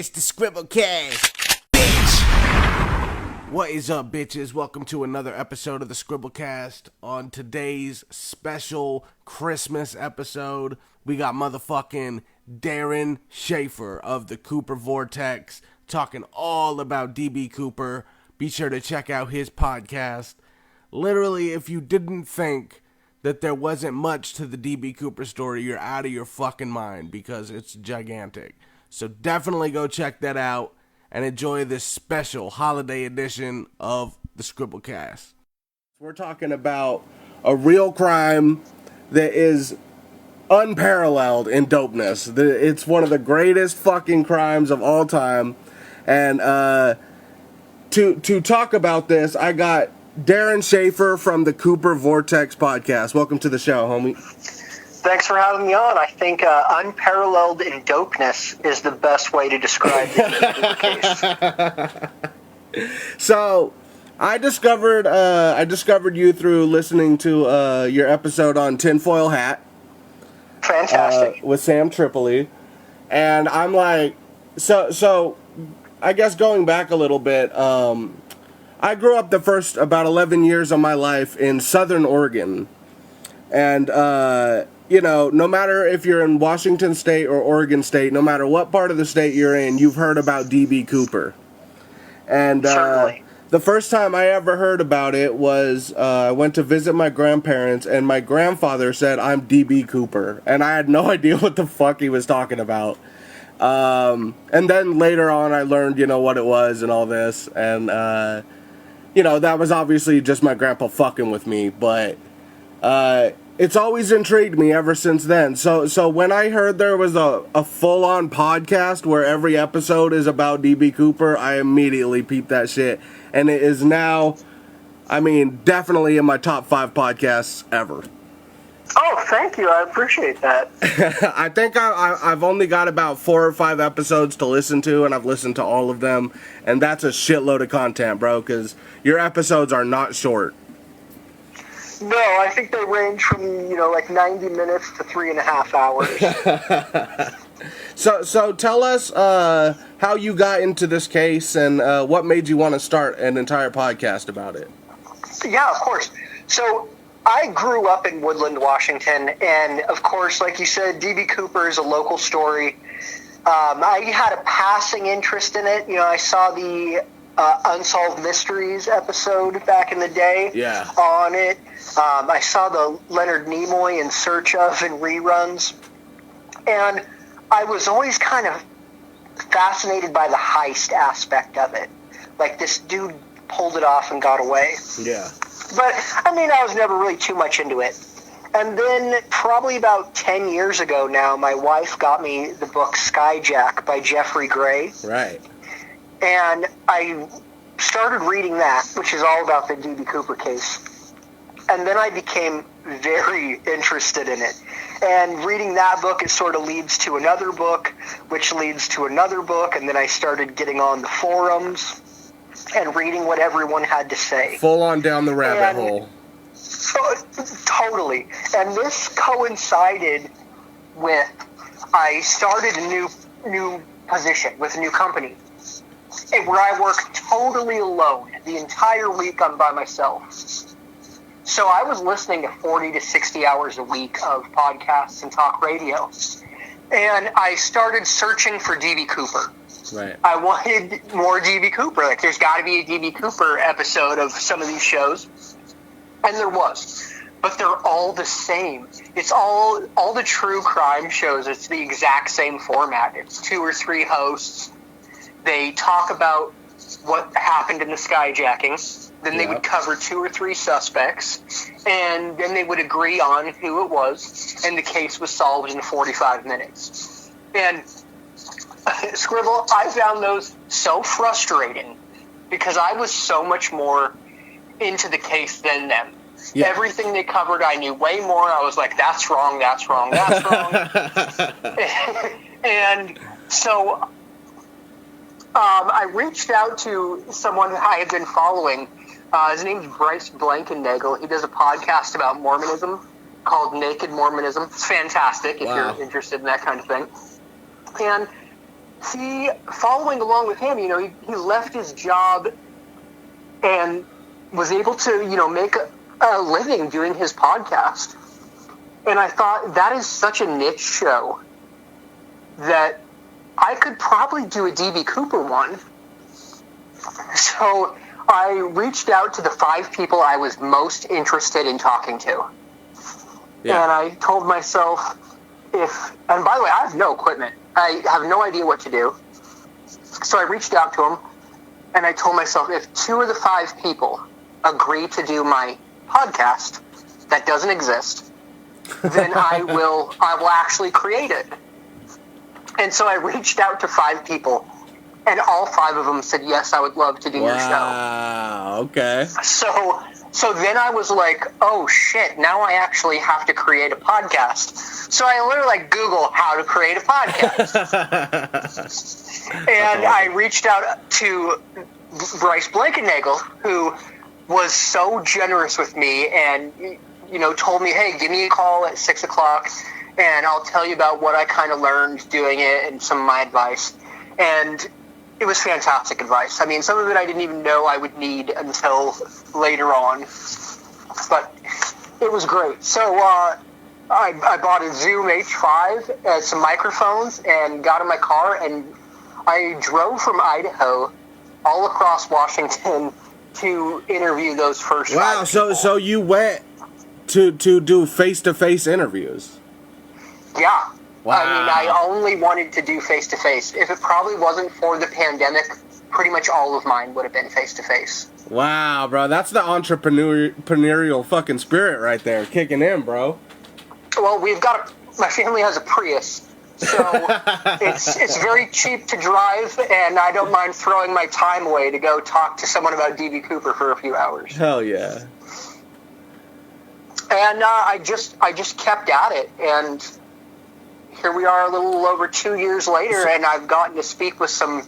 It's the Skribbal Cast, bitch! What is up, bitches? Welcome to another episode of the Skribbal Cast. On today's special Christmas episode, we got motherfucking Darren Schaefer of the Cooper Vortex talking all about DB Cooper. Be sure to check out his podcast. Literally, if you didn't think that there wasn't much to the DB Cooper story, you're out of your fucking mind because it's gigantic. So definitely go check that out and enjoy this special holiday edition of the Skribbal Cast. We're talking about a real crime that is unparalleled in dopeness. It's one of the greatest fucking crimes of all time. And to talk about this, I got Darren Schaefer from the Cooper Vortex podcast. Welcome to the show, homie. Thanks for having me on. I think unparalleled in dopeness is the best way to describe the case. So, I discovered you through listening to your episode on Tinfoil Hat. Fantastic. With Sam Tripoli. And I'm like, so I guess going back a little bit, I grew up the first about 11 years of my life in Southern Oregon. And, no matter if you're in Washington State or Oregon State, no matter what part of the state you're in, you've heard about DB Cooper. And the first time I ever heard about it was I went to visit my grandparents, and my grandfather said, "I'm DB Cooper." And I had no idea what the fuck he was talking about. And then later on, I learned, what it was and all this. And, that was obviously just my grandpa fucking with me. But it's always intrigued me ever since then. So when I heard there was a full-on podcast where every episode is about DB Cooper, I immediately peeped that shit. And it is now, definitely in my top 5 podcasts ever. Oh, thank you. I appreciate that. I think I've only got about 4 or 5 episodes to listen to, and I've listened to all of them. And that's a shitload of content, bro, because your episodes are not short. No, I think they range from, 90 minutes to 3.5 hours. So tell us how you got into this case and what made you want to start an entire podcast about it. Yeah, of course. So I grew up in Woodland, Washington, and of course, like you said, DB Cooper is a local story. I had a passing interest in it. I saw the Unsolved Mysteries episode back in the day on it. I saw the Leonard Nimoy In Search Of in reruns. And I was always kind of fascinated by the heist aspect of it. Like, this dude pulled it off and got away. Yeah. But, I was never really too much into it. And then, probably about 10 years ago now, my wife got me the book Skyjack by Jeffrey Gray. Right. And I started reading that, which is all about the DB Cooper case. And then I became very interested in it. And reading that book, it sort of leads to another book, which leads to another book. And then I started getting on the forums and reading what everyone had to say. Full on down the rabbit hole. Totally. And this coincided with, I started a new position with a new company, where I work totally alone. The entire week I'm by myself. So I was listening to 40 to 60 hours a week of podcasts and talk radio. And I started searching for DB Cooper. Right. I wanted more DB Cooper. Like, there's got to be a DB Cooper episode of some of these shows. And there was. But they're all the same. It's all the true crime shows. It's the exact same format. It's 2 or 3 hosts. They talk about what happened in the skyjacking. Then they would cover 2 or 3 suspects. And then they would agree on who it was. And the case was solved in 45 minutes. And Skribbal, I found those so frustrating because I was so much more into the case than them. Yeah. Everything they covered, I knew way more. I was like, that's wrong, that's wrong, that's wrong. And so I reached out to someone I had been following. His name is Bryce Blankennagel. He does a podcast about Mormonism called Naked Mormonism. It's fantastic if you're interested in that kind of thing. And following along with him, he left his job and was able to, make a living doing his podcast. And I thought, that is such a niche show that I could probably do a DB Cooper one. So I reached out to the 5 people I was most interested in talking to. Yeah. And I told myself, and by the way, I have no equipment. I have no idea what to do. So I reached out to them, and I told myself, if 2 of the 5 people agree to do my podcast that doesn't exist, then I will actually create it. And so I reached out to 5 people, and all 5 of them said, yes, I would love to do your show. Wow, okay. So then I was like, oh shit, now I actually have to create a podcast. So I literally Google how to create a podcast. And I reached out to Bryce Blankenagel, who was so generous with me and, told me, hey, give me a call at 6 o'clock and I'll tell you about what I kind of learned doing it and some of my advice. And it was fantastic advice. I mean, some of it I didn't even know I would need until later on. But it was great. So I bought a Zoom H5, some microphones, and got in my car, and I drove from Idaho all across Washington to interview those first 5 people. So you went to do face-to-face interviews? Yeah. Wow. I mean, I only wanted to do face-to-face. If it probably wasn't for the pandemic, pretty much all of mine would have been face-to-face. Wow, bro. That's the entrepreneurial fucking spirit right there, kicking in, bro. Well, my family has a Prius, so it's very cheap to drive, and I don't mind throwing my time away to go talk to someone about DB Cooper for a few hours. Hell yeah. And I just kept at it, and here we are a little over 2 years later, and I've gotten to speak with some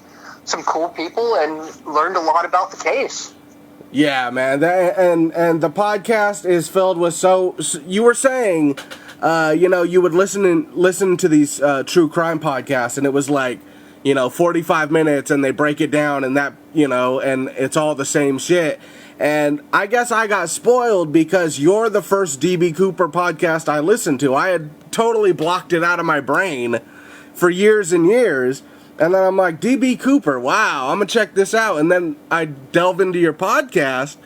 cool people and learned a lot about the case. Yeah, man. And the podcast is filled with so you were saying, you would listen to these true crime podcasts, and it was 45 minutes, and they break it down, and that, and it's all the same shit. And I guess I got spoiled because you're the first DB Cooper podcast I listened to. I had totally blocked it out of my brain for years and years. And then I'm like, DB Cooper, wow, I'm going to check this out. And then I delve into your podcast.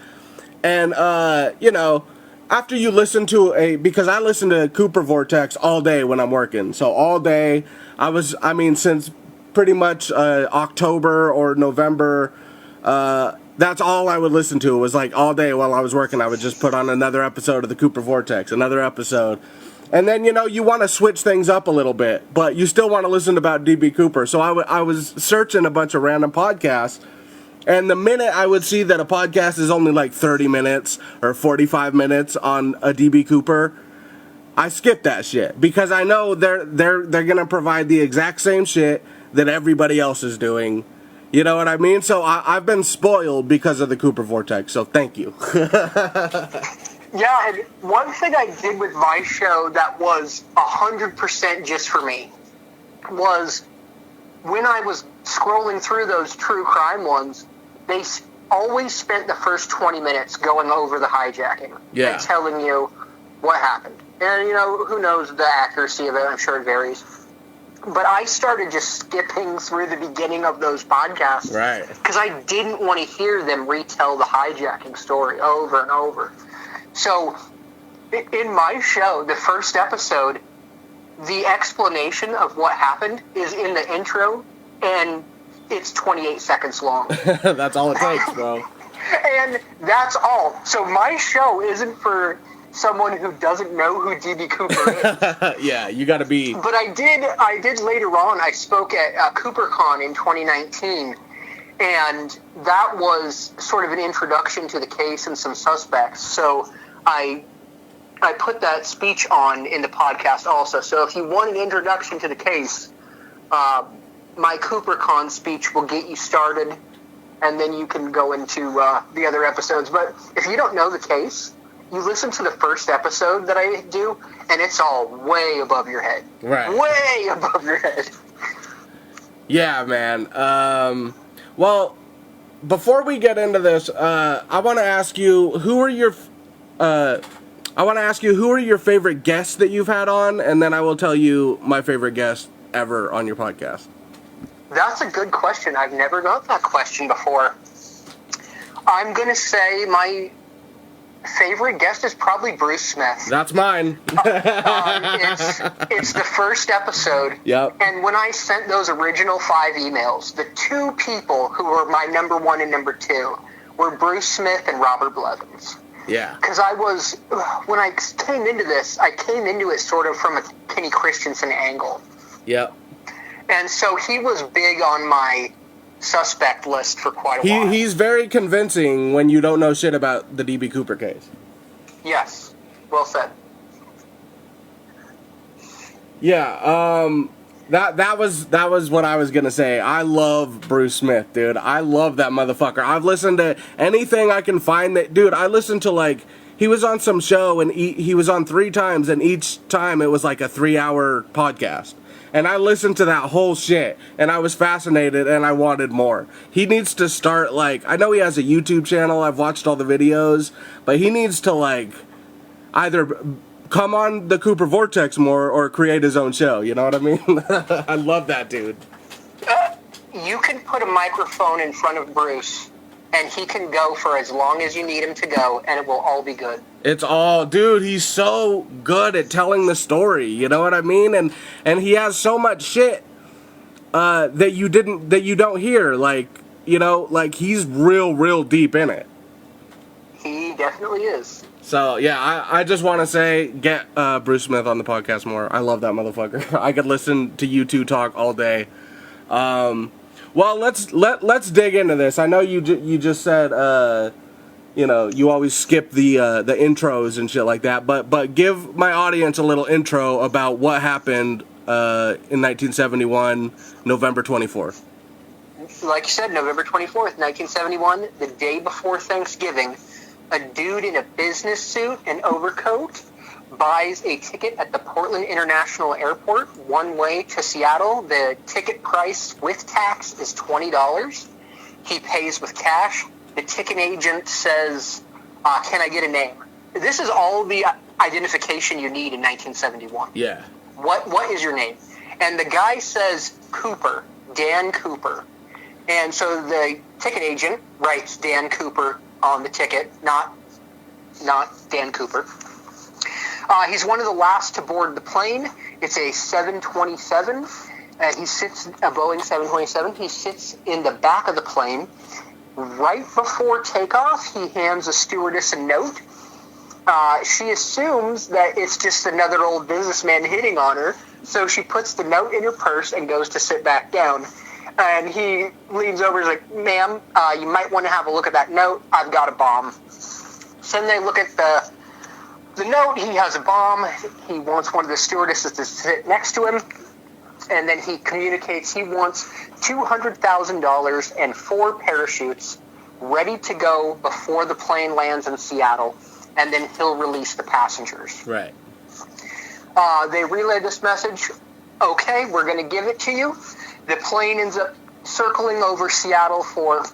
And, after you listen to because I listen to Cooper Vortex all day when I'm working. So all day, since pretty much October or November, that's all I would listen to. It was all day while I was working, I would just put on another episode of the Cooper Vortex, another episode. And then, you want to switch things up a little bit, but you still want to listen about DB Cooper. So I was searching a bunch of random podcasts, and the minute I would see that a podcast is only 30 minutes or 45 minutes on a DB Cooper, I skip that shit because I know they're going to provide the exact same shit that everybody else is doing. You know what I mean? So I've been spoiled because of the Cooper Vortex, so thank you. Yeah, and one thing I did with my show that was 100% just for me was when I was scrolling through those true crime ones, they always spent the first 20 minutes going over the hijacking and telling you what happened. And, who knows the accuracy of it? I'm sure it varies. But I started just skipping through the beginning of those podcasts. Right. Because I didn't want to hear them retell the hijacking story over and over. So, in my show, the first episode, the explanation of what happened is in the intro, and it's 28 seconds long. That's all it takes, bro. And that's all. So my show isn't for someone who doesn't know who DB Cooper is. Yeah, you got to be. But I did later on. I spoke at CooperCon in 2019, and that was sort of an introduction to the case and some suspects. So I put that speech on in the podcast also. So if you want an introduction to the case, my CooperCon speech will get you started, and then you can go into the other episodes. But if you don't know the case, you listen to the first episode that I do, and it's all way above your head. Right. Way above your head. Yeah, man. Well, before we get into this, I want to ask you who are your favorite guests that you've had on, and then I will tell you my favorite guest ever on your podcast. That's a good question. I've never got that question before. I'm going to say my favorite guest is probably Bruce Smith. That's mine. It's the first episode. Yep. And when I sent those original 5 emails, the 2 people who were my number 1 and number 2 were Bruce Smith and Robert Blevins. Yeah. Because when I came into this, I came into it sort of from a Kenny Christensen angle. Yep. And so he was big on my suspect list for quite a while. He's very convincing when you don't know shit about the D.B. Cooper case. Yes. Well said. Yeah, that was what I was gonna say. I love Bruce Smith, dude. I love that motherfucker. I've listened to anything I can find that, dude. I listened to, like, he was on some show and he was on 3 times, and each time it was like a 3-hour podcast. And I listened to that whole shit, and I was fascinated, and I wanted more. He needs to start, like, I know he has a YouTube channel, I've watched all the videos, but he needs to, like, either come on the Cooper Vortex more or create his own show, you know what I mean? I love that dude. You can put a microphone in front of Bruce, and he can go for as long as you need him to go, and it will all be good. It's all, dude, he's so good at telling the story, you know what I mean? And he has so much shit that you don't hear, like, you know, like, he's real deep in it. He definitely is. So, yeah, I just want to say, get Bruce Smith on the podcast more. I love that motherfucker. I could listen to you two talk all day. Well, let's dig into this. I know you just said, you know, you always skip the intros and shit like that, but give my audience a little intro about what happened in 1971, November 24th. Like you said, November 24th, 1971, the day before Thanksgiving, a dude in a business suit and overcoat buys a ticket at the Portland International Airport, one way to Seattle. The ticket price with tax is $20. He pays with cash. The ticket agent says, can I get a name? This is all the identification you need in 1971. Yeah. What is your name? And the guy says Cooper, Dan Cooper. And so the ticket agent writes Dan Cooper on the ticket, not Dan Cooper. He's one of the last to board the plane. It's a 727. He sits, a Boeing 727. He sits in the back of the plane. Right before takeoff, he hands a stewardess a note. She assumes that it's just another old businessman hitting on her, so she puts the note in her purse and goes to sit back down. And he leans over and is like, ma'am, you might want to have a look at that note. I've got a bomb. So then they look at the note. He has a bomb. He wants one of the stewardesses to sit next to him. And then he communicates he wants $200,000 and 4 parachutes ready to go before the plane lands in Seattle. And then he'll release the passengers. Right. They relay this message. Okay, we're going to give it to you. The plane ends up circling over Seattle for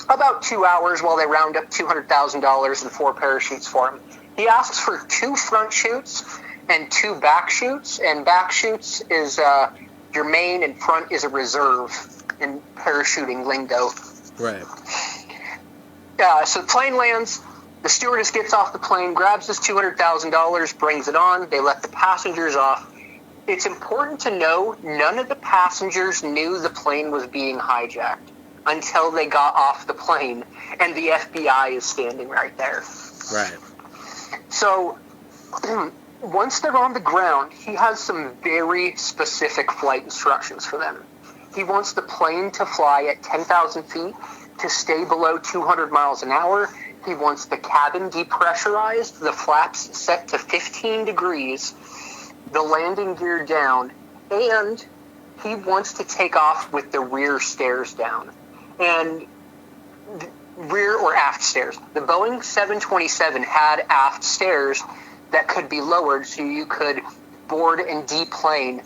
about 2 hours while they round up $200,000 and 4 parachutes for him. He asks for 2 front chutes and 2 back chutes, and back chutes is your main and front is a reserve in parachuting lingo. Right. So the plane lands. The stewardess gets off the plane, grabs this $200,000, brings it on. They let the passengers off. It's important to know none of the passengers knew the plane was being hijacked until they got off the plane, and the FBI is standing right there. Right. So once they're on the ground, he has some very specific flight instructions for them. He wants the plane to fly at 10,000 feet, to stay below 200 miles an hour. He wants the cabin depressurized, the flaps set to 15 degrees, the landing gear down, and he wants to take off with the rear stairs down. And rear or aft stairs. The Boeing 727 had aft stairs that could be lowered so you could board and deplane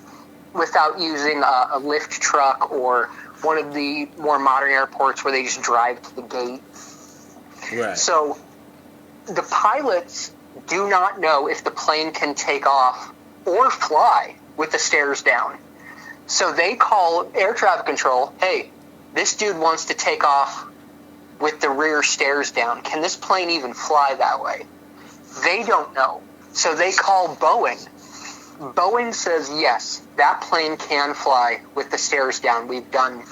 without using a lift truck or one of the more modern airports where they just drive to the gate. Right. So the pilots do not know if the plane can take off or fly with the stairs down. So they call air traffic control, hey, this dude wants to take off with the rear stairs down. Can this plane even fly that way? They don't know. So they call Boeing. Boeing says, yes, that plane can fly with the stairs down. We've done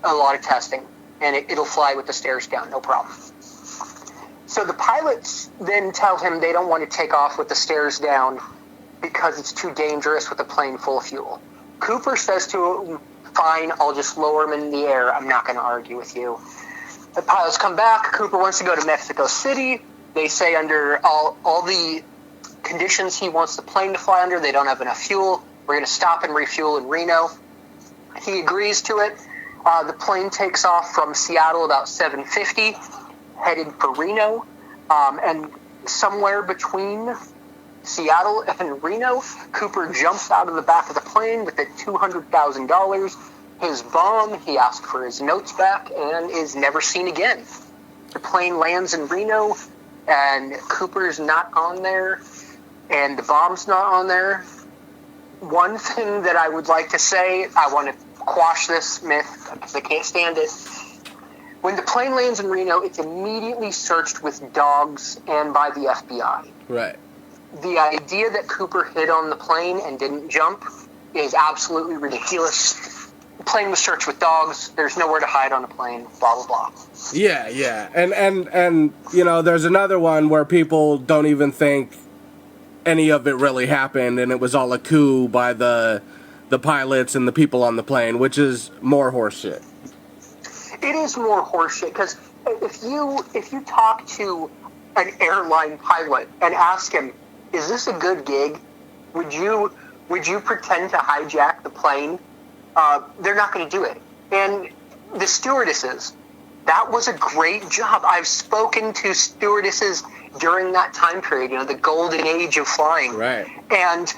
a lot of testing, and it'll fly with the stairs down, no problem. So the pilots then tell him they don't want to take off with the stairs down because it's too dangerous with a plane full of fuel. Cooper says to him, fine, I'll just lower him in the air. I'm not going to argue with you. The pilots come back. Cooper wants to go to Mexico City. They say under all the conditions he wants the plane to fly under, they don't have enough fuel. We're going to stop and refuel in Reno. He agrees to it. The plane takes off from Seattle about 7:50, headed for Reno. And somewhere between Seattle and Reno, Cooper jumps out of the back of the plane with the $200,000, his bomb. He asks for his notes back and is never seen again. The plane lands in Reno, and Cooper's not on there, and the bomb's not on there. One thing that I would like to say, I want to quash this myth because I can't stand it. When the plane lands in Reno, it's immediately searched with dogs and by the FBI. Right. The idea that Cooper hid on the plane and didn't jump is absolutely ridiculous. The plane was searched with dogs. There's nowhere to hide on a plane, blah, blah, blah. Yeah. And you know, there's another one where people don't even think any of it really happened, and it was all a coup by the pilots and the people on the plane, which is more horseshit. It is more horseshit because if you talk to an airline pilot and ask him, "Is this a good gig? Would you pretend to hijack the plane?" They're not going to do it. And the stewardesses, that was a great job. I've spoken to stewardesses during that time period, you know, the golden age of flying. Right. And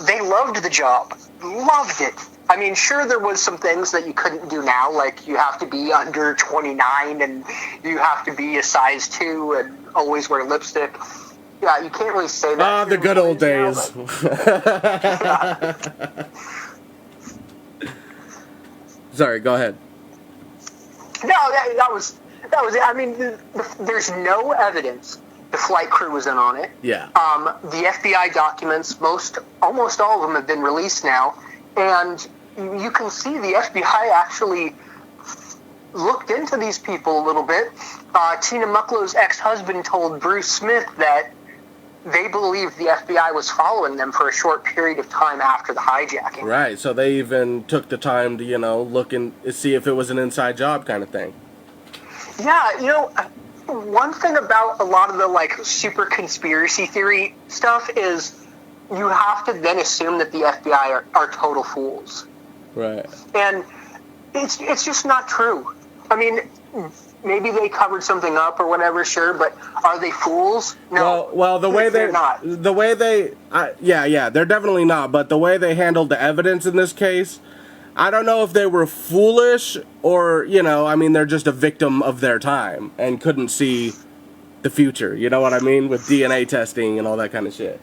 they loved the job. Loved it. I mean, sure, there was some things that you couldn't do now, like you have to be under 29 and you have to be a size 2 and always wear lipstick. Yeah, you can't really say that. Ah, the good old days. Sorry, go ahead. No, that was it. I mean, there's no evidence the flight crew was in on it. Yeah. The FBI documents, almost all of them have been released now, and you can see the FBI actually looked into these people a little bit. Tina Mucklow's ex-husband told Bruce Smith that they believed the FBI was following them for a short period of time after the hijacking. Right, so they even took the time to, you know, look and see if it was an inside job kind of thing. Yeah, you know, one thing about a lot of the, like, super conspiracy theory stuff is you have to then assume that the FBI are total fools. Right. And it's just not true. I mean, maybe they covered something up or whatever, sure, but are they fools? No. Well, they're not. The way they're definitely not. But the way they handled the evidence in this case, I don't know if they were foolish or, you know, I mean, they're just a victim of their time and couldn't see the future. You know what I mean? With DNA testing and all that kind of shit.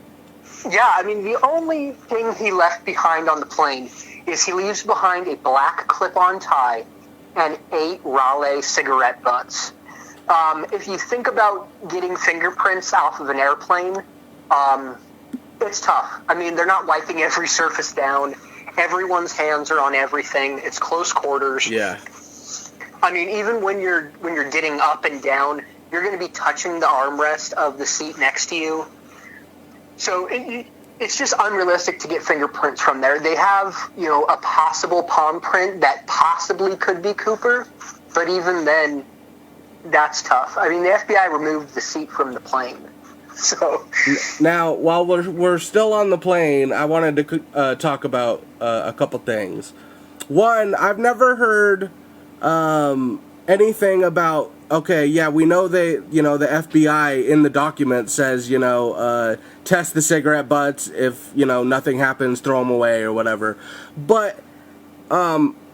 Yeah, I mean, the only thing he left behind on the plane is he leaves behind a black clip-on tie and 8 Raleigh cigarette butts. If you think about getting fingerprints off of an airplane, it's tough. I mean, they're not wiping every surface down. Everyone's hands are on everything. It's close quarters. Yeah. I mean, even when you're getting up and down, you're going to be touching the armrest of the seat next to you. So it's just unrealistic to get fingerprints from there. They have, you know, a possible palm print that possibly could be Cooper, but even then, that's tough. I mean, the FBI removed the seat from the plane. So now, while we're still on the plane, I wanted to talk about a couple things. One, I've never heard anything about okay, yeah, we know the FBI in the document says, test the cigarette butts. If, nothing happens, throw them away or whatever. But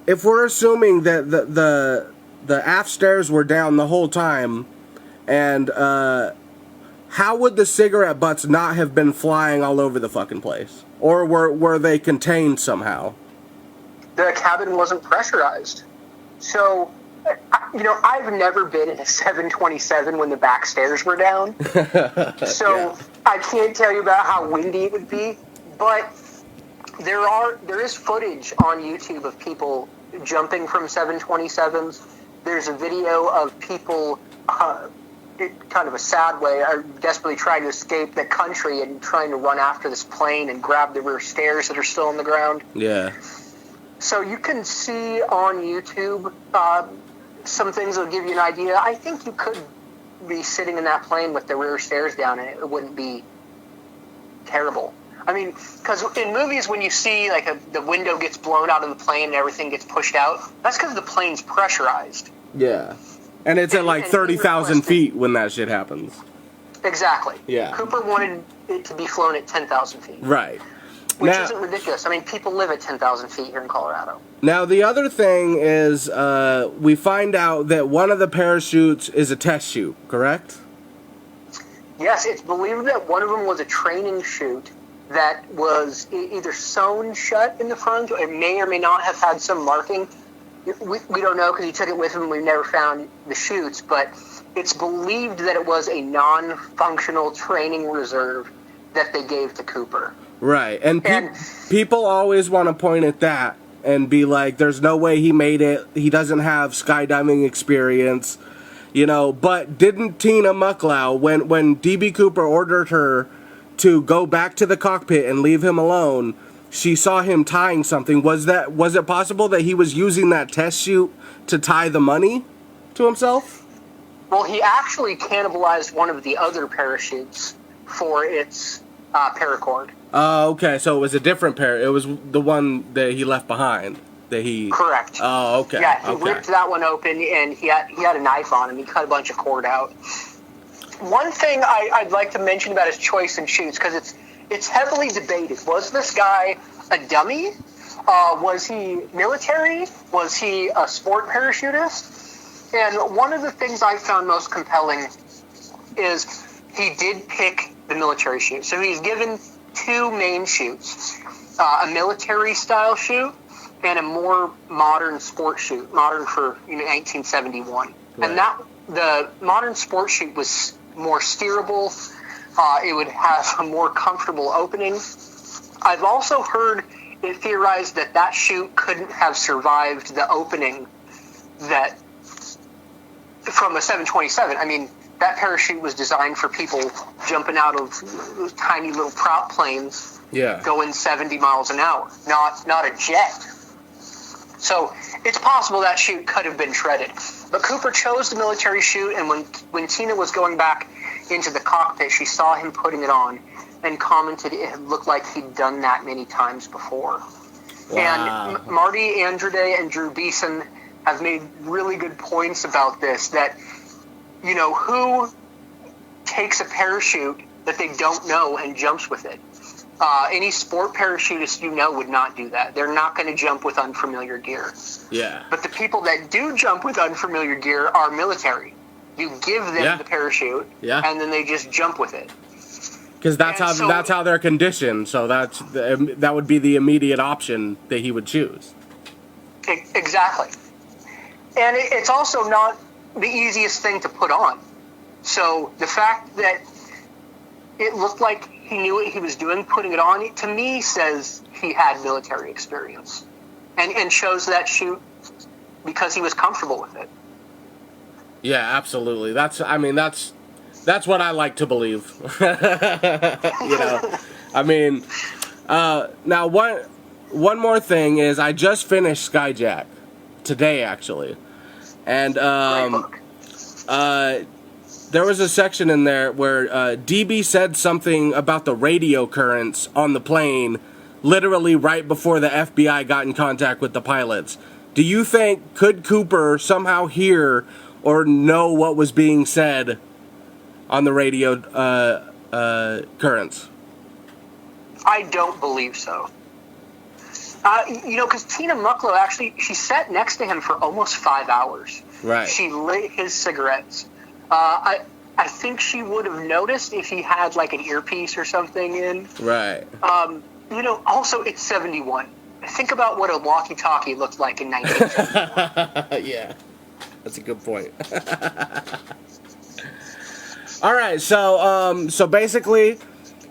if we're assuming that the aft stairs were down the whole time, and how would the cigarette butts not have been flying all over the fucking place? Or were they contained somehow? The cabin wasn't pressurized. So, I've never been in a 727 when the back stairs were down. So, yeah. I can't tell you about how windy it would be, but there is footage on YouTube of people jumping from 727s. There's a video of people, kind of a sad way, are desperately trying to escape the country and trying to run after this plane and grab the rear stairs that are still on the ground. Yeah. So you can see on YouTube some things that will give you an idea. I think you could be sitting in that plane with the rear stairs down and it wouldn't be terrible. I mean, because in movies when you see the window gets blown out of the plane and everything gets pushed out, that's because the plane's pressurized. Yeah. And it's at 30,000 feet when that shit happens. Exactly. Yeah. Cooper wanted it to be flown at 10,000 feet. Right. Which isn't ridiculous. I mean, people live at 10,000 feet here in Colorado. Now, the other thing is we find out that one of the parachutes is a test chute, correct? Yes, it's believed that one of them was a training chute that was either sewn shut in the front, or it may or may not have had some marking. We don't know because he took it with him and we've never found the chutes, but it's believed that it was a non-functional training reserve that they gave to Cooper. Right, and people always want to point at that and be like, there's no way he made it, he doesn't have skydiving experience, but didn't Tina Mucklow, when D.B. Cooper ordered her to go back to the cockpit and leave him alone, she saw him tying something. Was it possible that he was using that test chute to tie the money to himself? Well, he actually cannibalized one of the other parachutes for its paracord. Oh, okay. So it was a different It was the one that he left behind. Correct. Oh, okay. Yeah, he ripped that one open, and he had a knife on him. He cut a bunch of cord out. One thing I'd like to mention about his choice in chutes, because it's heavily debated. Was this guy a dummy? Was he military? Was he a sport parachutist? And one of the things I found most compelling is he did pick the military chute. So he's given two main chutes, a military-style chute and a more modern sport chute, modern for 1971. Right. And the modern sport chute was more steerable. It would have a more comfortable opening. I've also heard it theorized that chute couldn't have survived the opening that from a 727. I mean, that parachute was designed for people jumping out of tiny little prop planes, going 70 miles an hour, not a jet. So it's possible that chute could have been shredded. But Cooper chose the military chute, and when Tina was going back into the cockpit, she saw him putting it on and commented it looked like he'd done that many times before. Wow. And Marty Andrade and Drew Beeson have made really good points about this, that, who takes a parachute that they don't know and jumps with it? Any sport parachutist would not do that. They're not going to jump with unfamiliar gear. Yeah. But the people that do jump with unfamiliar gear are military. You give them the parachute, and then they just jump with it. Because that's how they're conditioned. So that would be the immediate option that he would choose. Exactly. And it's also not the easiest thing to put on. So the fact that it looked like he knew what he was doing, putting it on, to me says he had military experience. And chose that chute because he was comfortable with it. Yeah, absolutely. That's what I like to believe. Now one more thing is I just finished Skyjack today, actually. And there was a section in there where DB said something about the radio currents on the plane literally right before the FBI got in contact with the pilots. Do you think, could Cooper somehow hear or know what was being said on the radio currents? I don't believe so. Because Tina Mucklow actually, she sat next to him for almost 5 hours. Right. She lit his cigarettes. I think she would have noticed if he had like an earpiece or something in. Right. Also it's 71. Think about what a walkie-talkie looked like in 1971. Yeah, that's a good point. All right, so basically,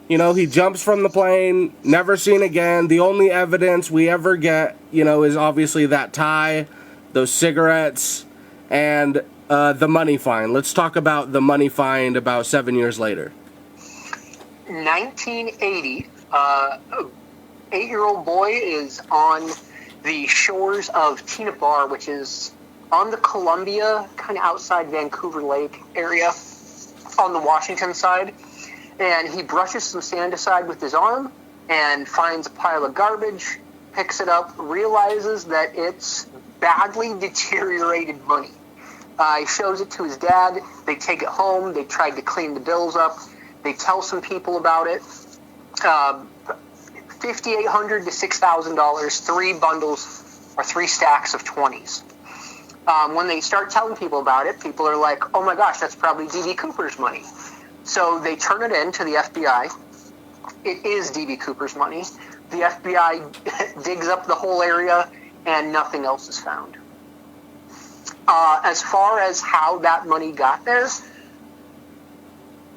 he jumps from the plane, never seen again. The only evidence we ever get, is obviously that tie, those cigarettes, and the money find. Let's talk about the money find about 7 years later. 1980, 8-year-old boy is on the shores of Tina Bar, which is on the Columbia, kind of outside Vancouver Lake area, on the Washington side. And he brushes some sand aside with his arm and finds a pile of garbage, picks it up, realizes that it's badly deteriorated money. He shows it to his dad. They take it home. They tried to clean the bills up. They tell some people about it. $5,800 to $6,000, 3 bundles or 3 stacks of 20s. When they start telling people about it, people are like, oh my gosh, that's probably D.B. Cooper's money. So they turn it in to the FBI. It is D.B. Cooper's money. The FBI digs up the whole area, and nothing else is found. As far as how that money got there,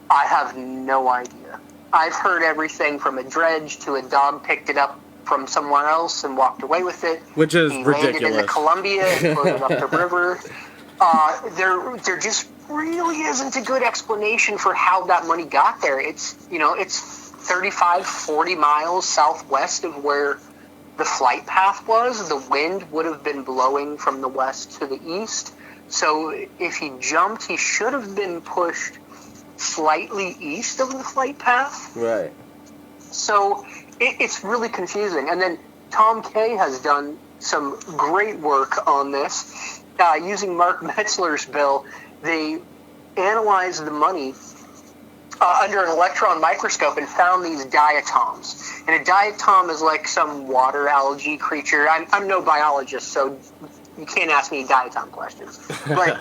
I have no idea. I've heard everything from a dredge to a dog picked it up from somewhere else and walked away with it. Which is he ridiculous. Landed in the Columbia and floated up the river. There just really isn't a good explanation for how that money got there. It's 35, 40 miles southwest of where the flight path was. The wind would have been blowing from the west to the east. So if he jumped, he should have been pushed slightly east of the flight path. Right. So it's really confusing. And then Tom Kay has done some great work on this. Using Mark Metzler's bill, they analyzed the money under an electron microscope and found these diatoms. And a diatom is like some water algae creature. I'm no biologist, so you can't ask me diatom questions. But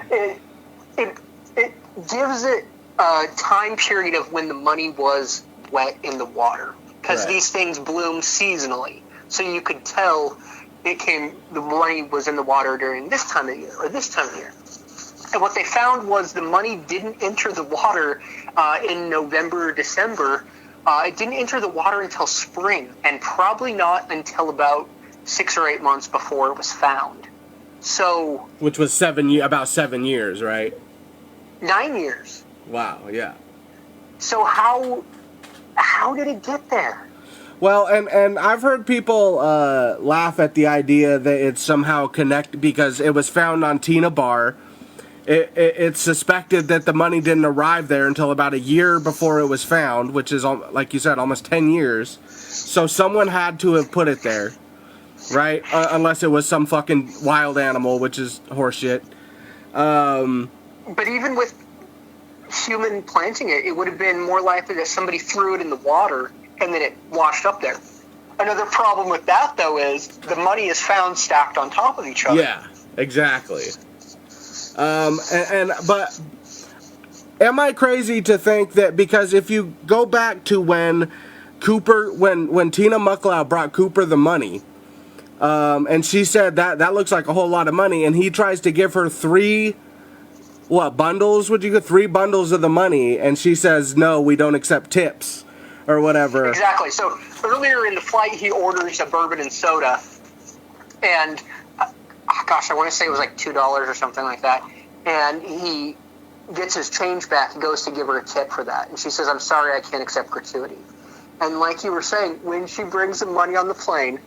it gives it a time period of when the money was wet in the water. Because Right. these things bloom seasonally. So you could tell the money was in the water during this time of year or this time of year. And what they found was the money didn't enter the water in November or December. It didn't enter the water until spring, and probably not until about 6 or 8 months before it was found. So, Which was about 7 years, right? 9 years. Wow, yeah. So how did it get there? Well, and I've heard people laugh at the idea that it's somehow connected because it was found on Tina Bar. It's suspected that the money didn't arrive there until about a year before it was found, which is, like you said, almost 10 years. So someone had to have put it there, right? Unless it was some fucking wild animal, which is horseshit. But even with human planting it, it would have been more likely that somebody threw it in the water and then it washed up there. Another problem with that, though, is the money is found stacked on top of each other. Yeah, exactly. But am I crazy to think that because if you go back to when Tina Mucklow brought Cooper the money, and she said that looks like a whole lot of money, and he tries to give her 3 bundles? Would you get 3 bundles of the money? And she says, no, we don't accept tips or whatever. Exactly. So earlier in the flight, he orders a bourbon and soda, and I want to say it was like $2 or something like that. And he gets his change back. He goes to give her a tip for that. And she says, I'm sorry, I can't accept gratuity. And like you were saying, when she brings the money on the plane,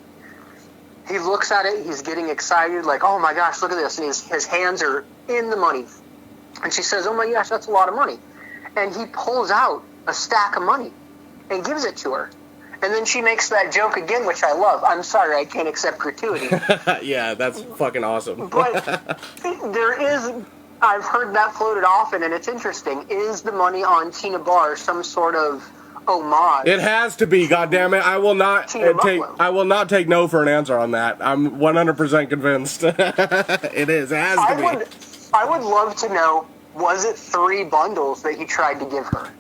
he looks at it, he's getting excited, like, oh my gosh, look at this. And his hands are in the money. And she says, oh my gosh, that's a lot of money. And he pulls out a stack of money and gives it to her. And then she makes that joke again, which I love. I'm sorry, I can't accept gratuity. Yeah, that's fucking awesome. But there is, I've heard that floated often, and it's interesting. Is the money on Tina Barr some sort of homage? It has to be, goddammit. I will not take no for an answer on that. I'm 100% convinced. It is. It has to be. I would love to know, was it 3 bundles that he tried to give her?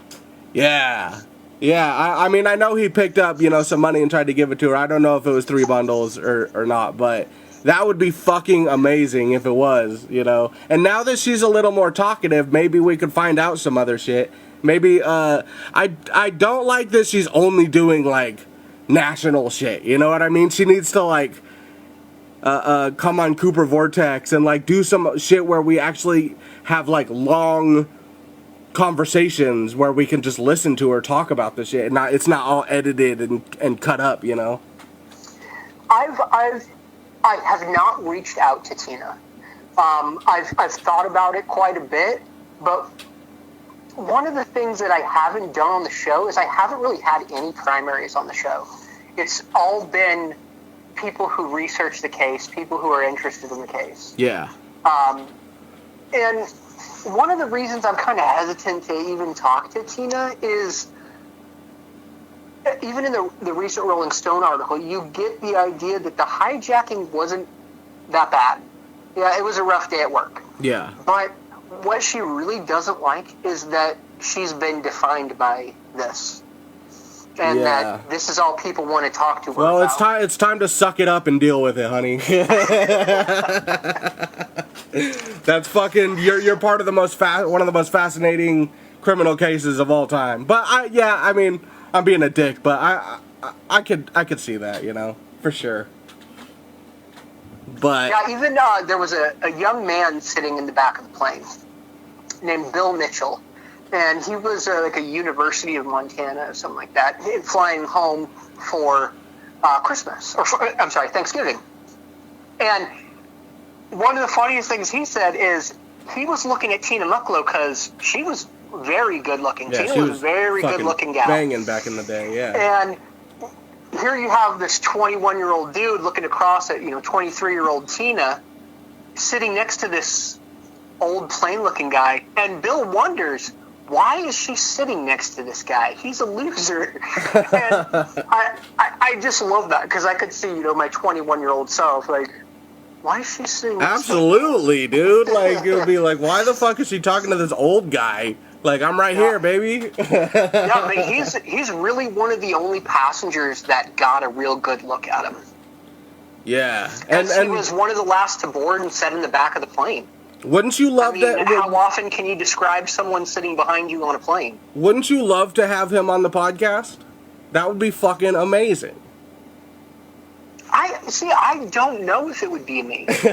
Yeah. Yeah, I mean, I know he picked up, some money and tried to give it to her. I don't know if it was 3 bundles or not, but that would be fucking amazing if it was, And now that she's a little more talkative, maybe we could find out some other shit. Maybe, I don't like that she's only doing, national shit, you know what I mean? She needs to, come on Cooper Vortex and, do some shit where we actually have, long conversations where we can just listen to her talk about this shit. It's not all edited and cut up, I have not reached out to Tina. I've thought about it quite a bit, but one of the things that I haven't done on the show is I haven't really had any primaries on the show. It's all been people who research the case, people who are interested in the case. Yeah. And one of the reasons I'm kind of hesitant to even talk to Tina is, even in the recent Rolling Stone article, you get the idea that the hijacking wasn't that bad. Yeah, it was a rough day at work. Yeah. But what she really doesn't like is that she's been defined by this. And that this is all people want to talk to her about. Well, it's time to suck it up and deal with it, honey. That's fucking. You're part of the one of the most fascinating criminal cases of all time. But I mean, I'm being a dick, but I could see that, for sure. But yeah, even there was a young man sitting in the back of the plane named Bill Mitchell. And he was a University of Montana or something like that, flying home for Christmas, Thanksgiving. And one of the funniest things he said is he was looking at Tina Mucklow because she was very good looking. Yeah, Tina was a very good looking gal. Banging back in the day, yeah. And here you have this 21-year-old dude looking across at 23-year-old Tina, sitting next to this old plain looking guy, and Bill wonders, why is she sitting next to this guy? He's a loser. And I just love that because I could see, my 21-year-old self, why is she sitting next Absolutely, dude. It would be why the fuck is she talking to this old guy? I'm right here, baby. Yeah, I mean, he's really one of the only passengers that got a real good look at him. Yeah. And he was one of the last to board and sat in the back of the plane. Wouldn't you love that? How often can you describe someone sitting behind you on a plane? Wouldn't you love to have him on the podcast? That would be fucking amazing. I don't know if it would be amazing.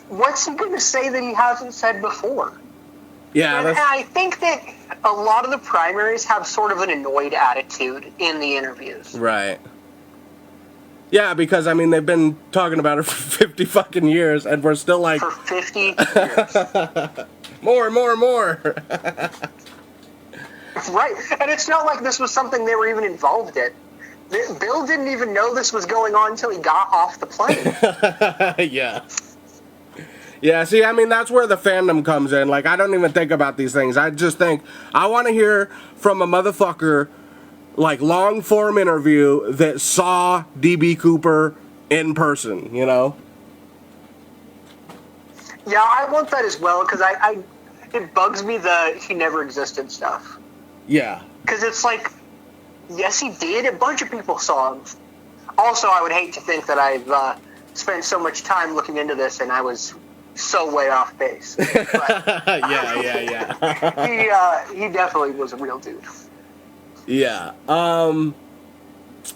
What's he going to say that he hasn't said before? Yeah, and I think that a lot of the primaries have sort of an annoyed attitude in the interviews. Right. Yeah, because, I mean, they've been talking about it for 50 fucking years, and we're still For 50 years. More. Right. And it's not like this was something they were even involved in. Bill didn't even know this was going on until he got off the plane. Yeah. Yeah, see, I mean, that's where the fandom comes in. I don't even think about these things. I just think, I want to hear from a motherfucker long form interview that saw DB Cooper in person, Yeah, I want that as well because it bugs me that he never existed stuff. Yeah. Because it's yes, he did. A bunch of people saw him. Also, I would hate to think that I've spent so much time looking into this and I was so way off base. But, yeah. He definitely was a real dude. Yeah.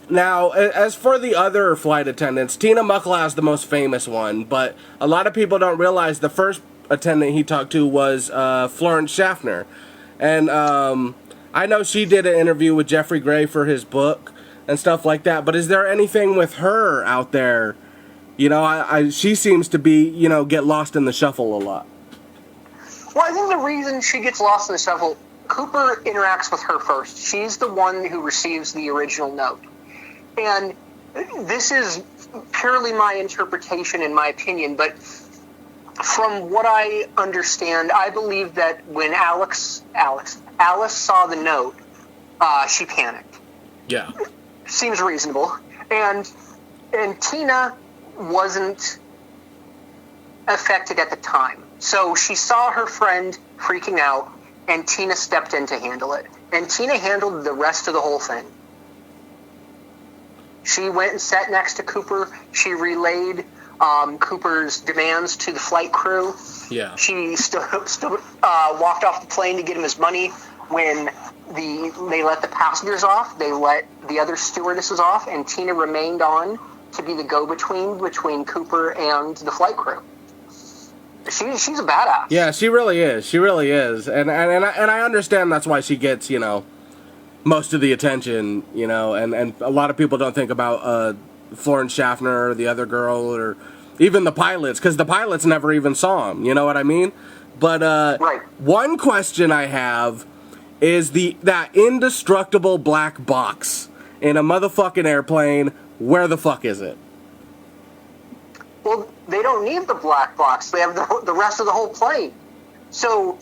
Now, as for the other flight attendants, Tina Mucklow is the most famous one, but a lot of people don't realize the first attendant he talked to was Florence Schaffner. And I know she did an interview with Jeffrey Gray for his book and stuff like that, but is there anything with her out there? She seems to be, get lost in the shuffle a lot. Well, I think the reason she gets lost in the shuffle, Cooper interacts with her first. She's the one who receives the original note. And this is purely my interpretation and my opinion, but from what I understand, I believe that when Alice saw the note, she panicked. Yeah. Seems reasonable. And Tina wasn't affected at the time. So she saw her friend freaking out, and Tina stepped in to handle it. And Tina handled the rest of the whole thing. She went and sat next to Cooper. She relayed Cooper's demands to the flight crew. Yeah. She walked off the plane to get him his money. When they let the passengers off, they let the other stewardesses off, and Tina remained on to be the go-between between Cooper and the flight crew. She's a badass. Yeah, she really is. She really is. And I understand that's why she gets, most of the attention, and a lot of people don't think about Florence Schaffner or the other girl or even the pilots, because the pilots never even saw him, you know what I mean? But right. One question I have is that indestructible black box in a motherfucking airplane, where the fuck is it? Well, they don't need the black box. They have the rest of the whole plane. So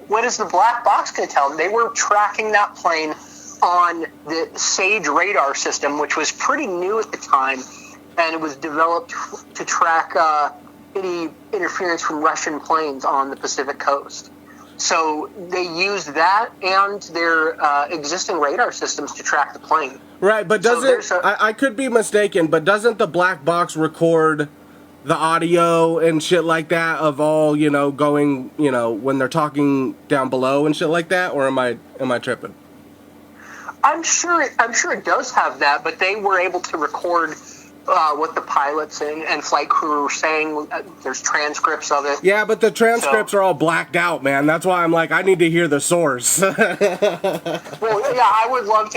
what is the black box going to tell them? They were tracking that plane on the SAGE radar system, which was pretty new at the time, and it was developed to track any interference from Russian planes on the Pacific coast. So they used that and their existing radar systems to track the plane. Right, but I could be mistaken, but doesn't the black box record the audio and shit like that of all, going, when they're talking down below and shit like that, or am I tripping? I'm sure it does have that, but they were able to record what the pilots and flight crew were saying. There's transcripts of it. Yeah, but the transcripts are all blacked out, man. That's why I'm like, I need to hear the source. Well, yeah, I would love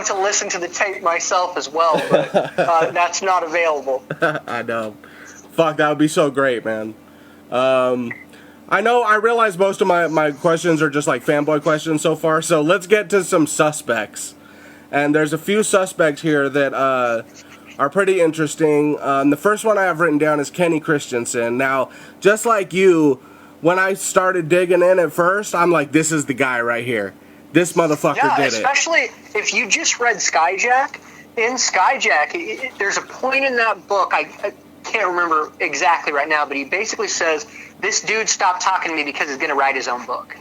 to listen to the tape myself as well, but that's not available. I know. Fuck, that would be so great, man. I realize most of my questions are just like fanboy questions so far, so let's get to some suspects. And there's a few suspects here that are pretty interesting. The first one I have written down is Kenny Christensen. Now, just like you, when I started digging in at first, I'm like, this is the guy right here. This motherfucker did it. Especially if you just read Skyjack. In Skyjack, there's a point in that book, I can't remember exactly right now, but he basically says, this dude stopped talking to me because he's going to write his own book.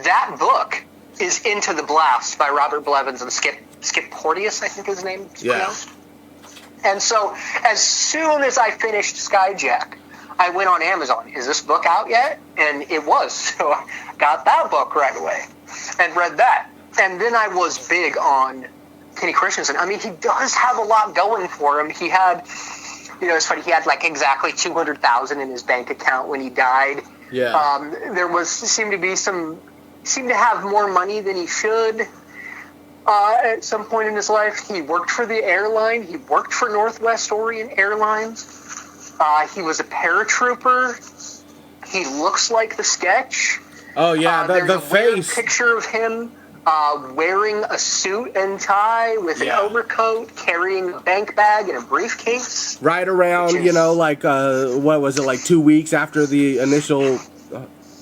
That book is Into the Blast by Robert Blevins and Skip Porteous, I think his name is pronounced. And so as soon as I finished Skyjack, I went on Amazon. Is this book out yet? And it was. So I got that book right away and read that. And then I was big on Kenny Christensen. I mean, he does have a lot going for him. He had, it's funny, he had like exactly $200,000 in his bank account when he died. Yeah. There seemed to have more money than he should. At some point in his life, he worked for the airline. He worked for Northwest Orient Airlines. He was a paratrooper. He looks like the sketch. Oh yeah, the face. Picture of him wearing a suit and tie with an overcoat, carrying a bank bag and a briefcase. Right around, what was it, like 2 weeks after the initial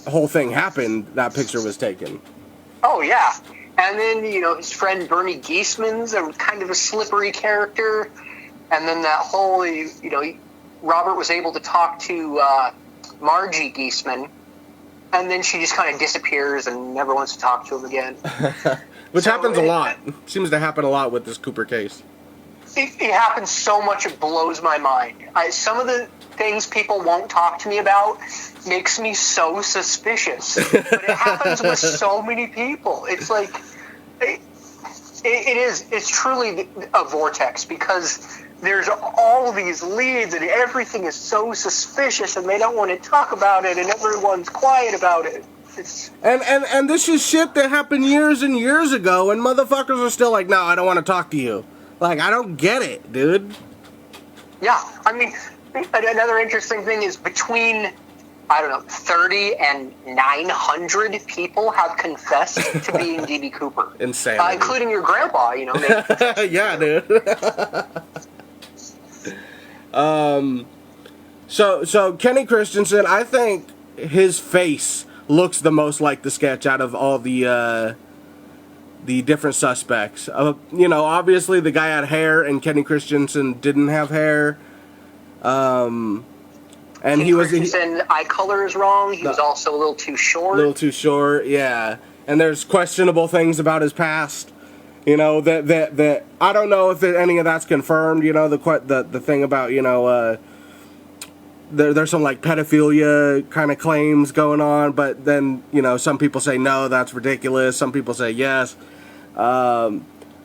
whole thing happened, that picture was taken. Oh yeah. And then, his friend Bernie Geisman's a kind of a slippery character. And then that whole, Robert was able to talk to Margie Geisman. And then she just kind of disappears and never wants to talk to him again. Which happens a lot. Seems to happen a lot with this Cooper case. It happens so much it blows my mind. Some of the things people won't talk to me about makes me so suspicious. But it happens with so many people. It's like, it's truly a vortex because there's all these leads and everything is so suspicious and they don't want to talk about it and everyone's quiet about it. And this is shit that happened years and years ago and motherfuckers are still like, no, I don't want to talk to you. Like, I don't get it, dude. Yeah, I mean, another interesting thing is between I don't know, 30 and 900 people have confessed to being DB Cooper. Insane. Including your grandpa, you know. Yeah, dude. So Kenny Christensen, I think his face looks the most like the sketch out of all the different suspects. You know, obviously the guy had hair and Kenny Christensen didn't have hair. And Kenny Christensen, eye color is wrong. He was also a little too short. A little too short, yeah. And there's questionable things about his past. You know, that I don't know if any of that's confirmed. You know, the thing about, you know, there's some like pedophilia kind of claims going on, but then, you know, some people say no, that's ridiculous. Some people say yes.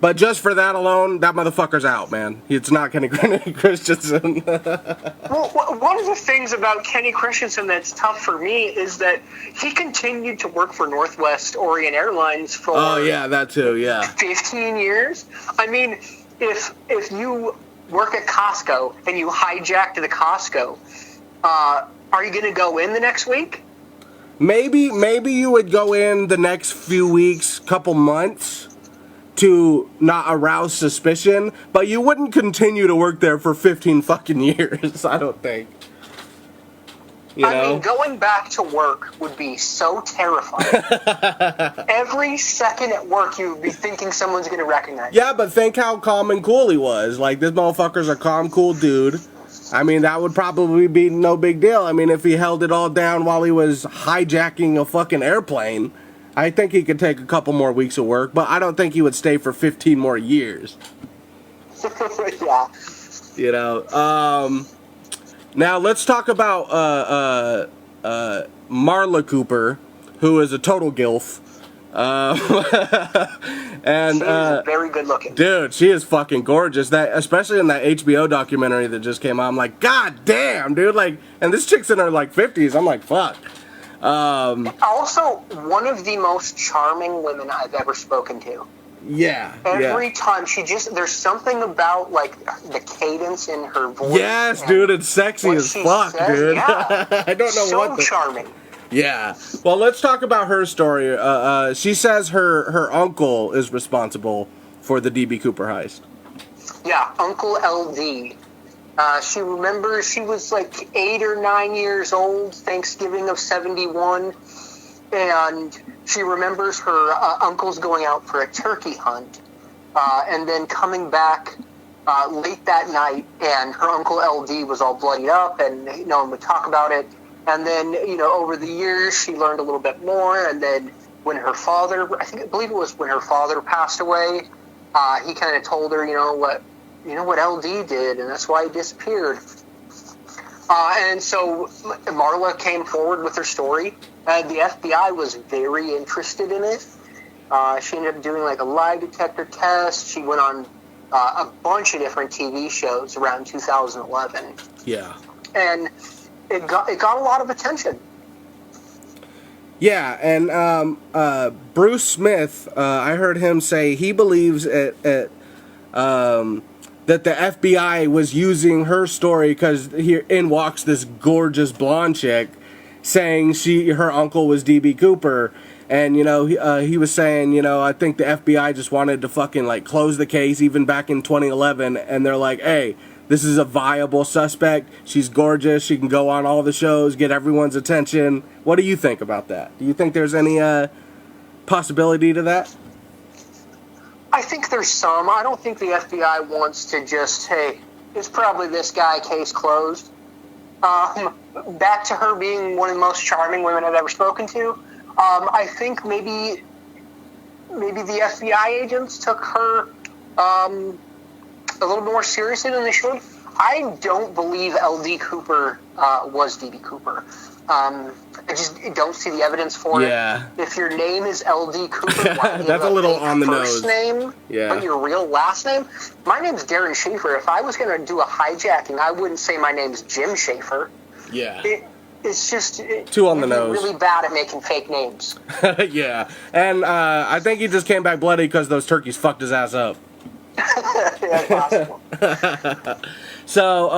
But just for that alone, that motherfucker's out, man. It's not Kenny Christensen. Well, one of the things about Kenny Christensen that's tough for me is that he continued to work for Northwest Orient Airlines for oh yeah, that too, yeah, 15 years. I mean, if you work at Costco and you hijacked the Costco, are you going to go in the next week? Maybe you would go in the next few weeks, couple months, to not arouse suspicion, but you wouldn't continue to work there for 15 fucking years, I don't think. You know? I mean, going back to work would be so terrifying. Every second at work, you would be thinking someone's going to recognize you. Yeah, but think how calm and cool he was. Like, this motherfucker's a calm, cool dude. I mean, that would probably be no big deal. I mean, if he held it all down while he was hijacking a fucking airplane, I think he could take a couple more weeks of work, but I don't think he would stay for 15 more years. Yeah. You know, now let's talk about Marla Cooper, who is a total gilf. And she's very good looking. Dude, she is fucking gorgeous. That, especially in that HBO documentary that just came out, I'm like, God damn, dude. Like, and this chick's in her like 50s. I'm like, fuck. Also, one of the most charming women I've ever spoken to. Yeah. Every time there's something about like the cadence in her voice. Yes, dude, it's sexy as fuck, says, dude. Yeah. I don't know so charming. Yeah. Well, let's talk about her story. She says her uncle is responsible for the DB Cooper heist. Yeah, Uncle LD. She remembers she was like 8 or 9 years old, Thanksgiving of 71, and she remembers her uncles going out for a turkey hunt, and then coming back late that night, and her Uncle LD was all bloodied up, and no one would talk about it. And then, you know, over the years, she learned a little bit more, and then when her father, I believe it was when her father passed away, he kind of told her, you know what LD did, and that's why he disappeared. And so Marla came forward with her story. The FBI was very interested in it. She ended up doing like a lie detector test. She went on a bunch of different TV shows around 2011. Yeah. And it got a lot of attention. Yeah, and Bruce Smith, I heard him say he believes that the FBI was using her story because in walks this gorgeous blonde chick saying her uncle was DB Cooper. And, you know, he was saying, you know, I think the FBI just wanted to fucking, like, close the case even back in 2011. And they're like, hey, this is a viable suspect. She's gorgeous. She can go on all the shows, get everyone's attention. What do you think about that? Do you think there's any possibility to that? I think there's some. I don't think the FBI wants to just, hey, it's probably this guy, case closed. Back to her being one of the most charming women I've ever spoken to. I think maybe the FBI agents took her a little more seriously than they should. I don't believe LD Cooper was DB Cooper. I just don't see the evidence for it. If your name is LD Cooper, why that's a little on the nose. First name, but your real last name. My name's Darren Schaefer. If I was going to do a hijacking, I wouldn't say my name's Jim Schaefer. Yeah. It's just too on the nose. Really bad at making fake names. Yeah, and I think he just came back bloody because those turkeys fucked his ass up. Yeah, possible. So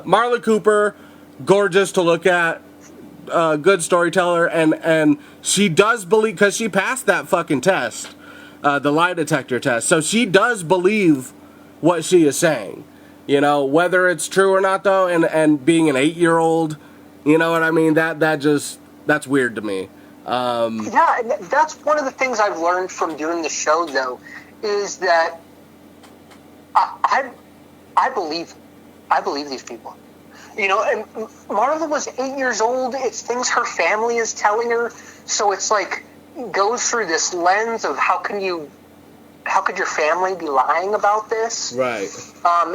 Marla Cooper, gorgeous to look at. good storyteller, and she does believe, because she passed that fucking test, the lie detector test. So she does believe what she is saying. You know, whether it's true or not, though, and being an 8-year-old, you know what I mean? That's weird to me. Yeah, and that's one of the things I've learned from doing the show, though, is that I believe these people. You know, and Marla was 8 years old. It's things her family is telling her, so it's like goes through this lens of how could your family be lying about this? Right.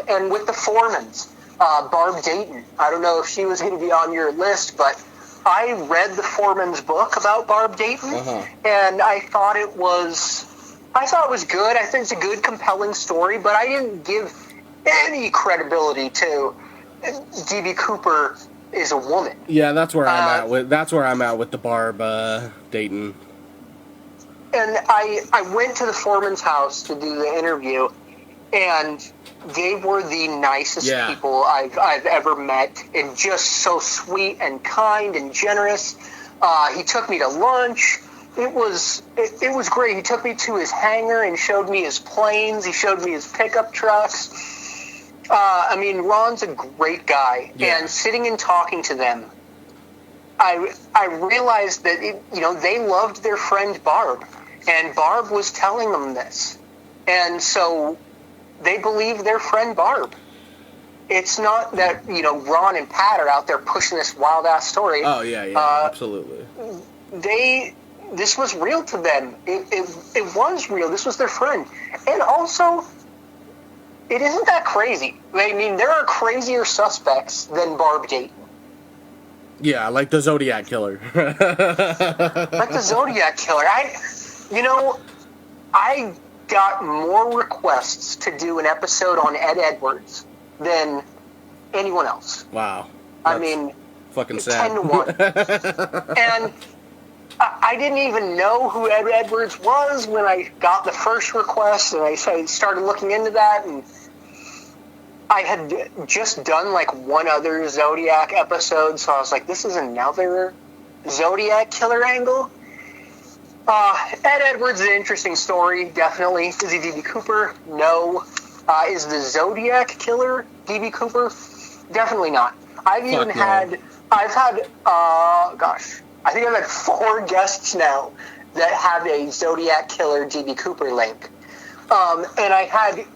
And with the Foremans, Barb Dayton. I don't know if she was going to be on your list, but I read the Foreman's book about Barb Dayton, and I thought it was good. I think it's a good, compelling story, but I didn't give any credibility to D.B. Cooper is a woman. Yeah, that's where I'm at with the Barb Dayton. And I went to the Foreman's house to do the interview, and they were the nicest people I've ever met, and just so sweet and kind and generous. He took me to lunch. It was great. He took me to his hangar and showed me his planes. He showed me his pickup trucks. I mean, Ron's a great guy, and sitting and talking to them, I realized that they loved their friend Barb, and Barb was telling them this, and so they believe their friend Barb. It's not that Ron and Pat are out there pushing this wild ass story. Oh yeah, absolutely. This was real to them. It was real. This was their friend, and also, it isn't that crazy. I mean, there are crazier suspects than Barb Dayton. Yeah, like the Zodiac Killer. Like the Zodiac Killer. I got more requests to do an episode on Ed Edwards than anyone else. Wow. I mean, fucking sad. 10-1. And I didn't even know who Ed Edwards was when I got the first request, and I started looking into that, and I had just done like one other Zodiac episode, so I was like, this is another Zodiac Killer angle. Ed Edwards is an interesting story, definitely. Is he D.B. Cooper? No. Is the Zodiac Killer D.B. Cooper? Definitely not. I think I've had 4 guests now that have a Zodiac Killer D.B. Cooper link. And I had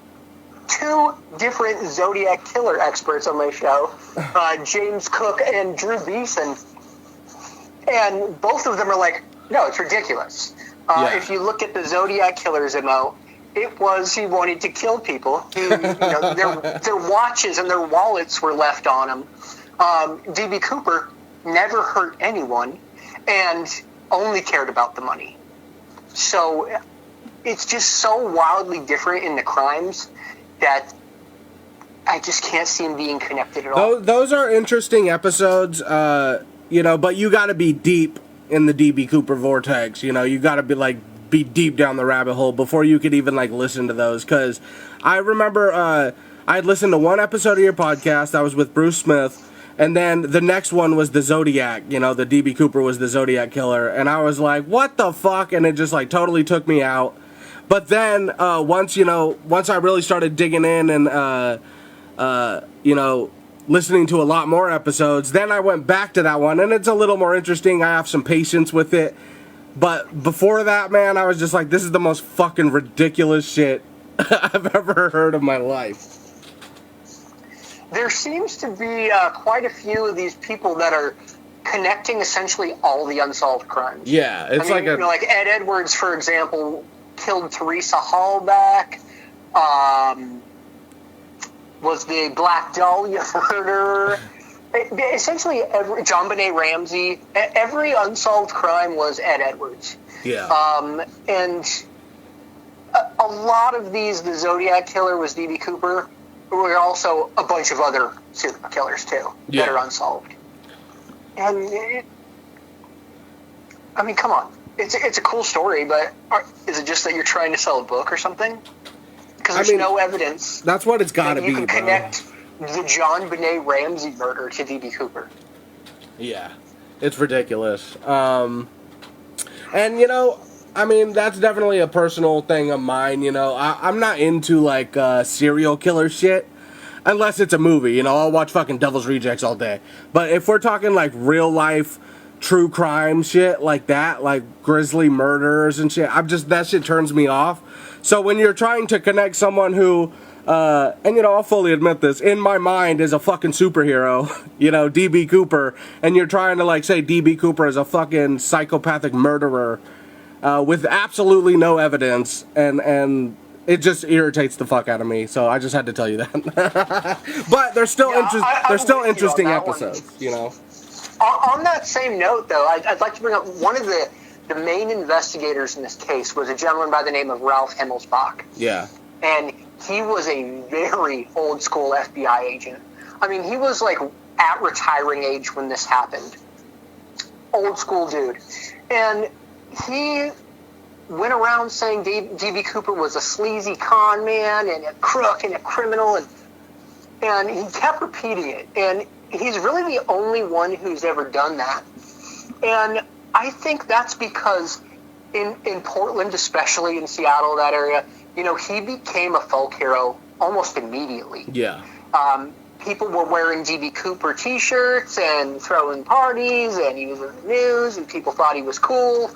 2 different Zodiac Killer experts on my show, James Cook and Drew Beeson. And both of them are like, no, it's ridiculous. If you look at the Zodiac Killer's MO, it was he wanted to kill people. Their watches and their wallets were left on them. D.B. Cooper never hurt anyone and only cared about the money. So it's just so wildly different in the crimes that I just can't see them being connected at all. Those are interesting episodes, but you got to be deep in the D.B. Cooper vortex. You got to be deep down the rabbit hole before you could even listen to those. Because I remember I'd listened to one episode of your podcast. I was with Bruce Smith, and then the next one was the Zodiac. The D.B. Cooper was the Zodiac Killer, and I was like, what the fuck? And it just totally took me out. But then once I really started digging in and listening to a lot more episodes, then I went back to that one, and it's a little more interesting. I have some patience with it. But before that, man, I was just like, this is the most fucking ridiculous shit I've ever heard of my life. There seems to be quite a few of these people that are connecting essentially all the unsolved crimes. Yeah, it's like Ed Edwards, for example, killed Teresa Hallback, was the Black Dahlia murder. Essentially, John Benet Ramsey, every unsolved crime was Ed Edwards. Yeah. And a lot of these, the Zodiac Killer was D.B. Cooper. There were also a bunch of other serial killers, too, that are unsolved. And, come on. It's a cool story, but is it just that you're trying to sell a book or something? Because there's no evidence. That's what it's got to be, you can connect the John Benet Ramsey murder to D.B. Cooper. Yeah. It's ridiculous. And, you know, I mean, that's definitely a personal thing of mine, you know. I'm not into, like, serial killer shit. Unless it's a movie, you know. I'll watch fucking Devil's Rejects all day. But if we're talking, like, real life true crime shit like that, like grisly murderers and shit, that shit turns me off. So when you're trying to connect someone who, and you know, I'll fully admit this, in my mind is a fucking superhero, you know, DB Cooper, and you're trying to like say DB Cooper is a fucking psychopathic murderer, with absolutely no evidence, and it just irritates the fuck out of me. So I just had to tell you that. But they're still interesting episodes, you know. On that same note, though, I'd like to bring up one of the main investigators in this case was a gentleman by the name of Ralph Himmelsbach. Yeah. And he was a very old school FBI agent. I mean, he was like at retiring age when this happened. Old school dude. And he went around saying D.B. Cooper was a sleazy con man and a crook and a criminal, and he kept repeating it. And he's really the only one who's ever done that. And I think that's because in Portland, especially in Seattle, that area, you know, he became a folk hero almost immediately. Yeah. People were wearing D.B. Cooper t-shirts and throwing parties, and he was in the news, and people thought he was cool.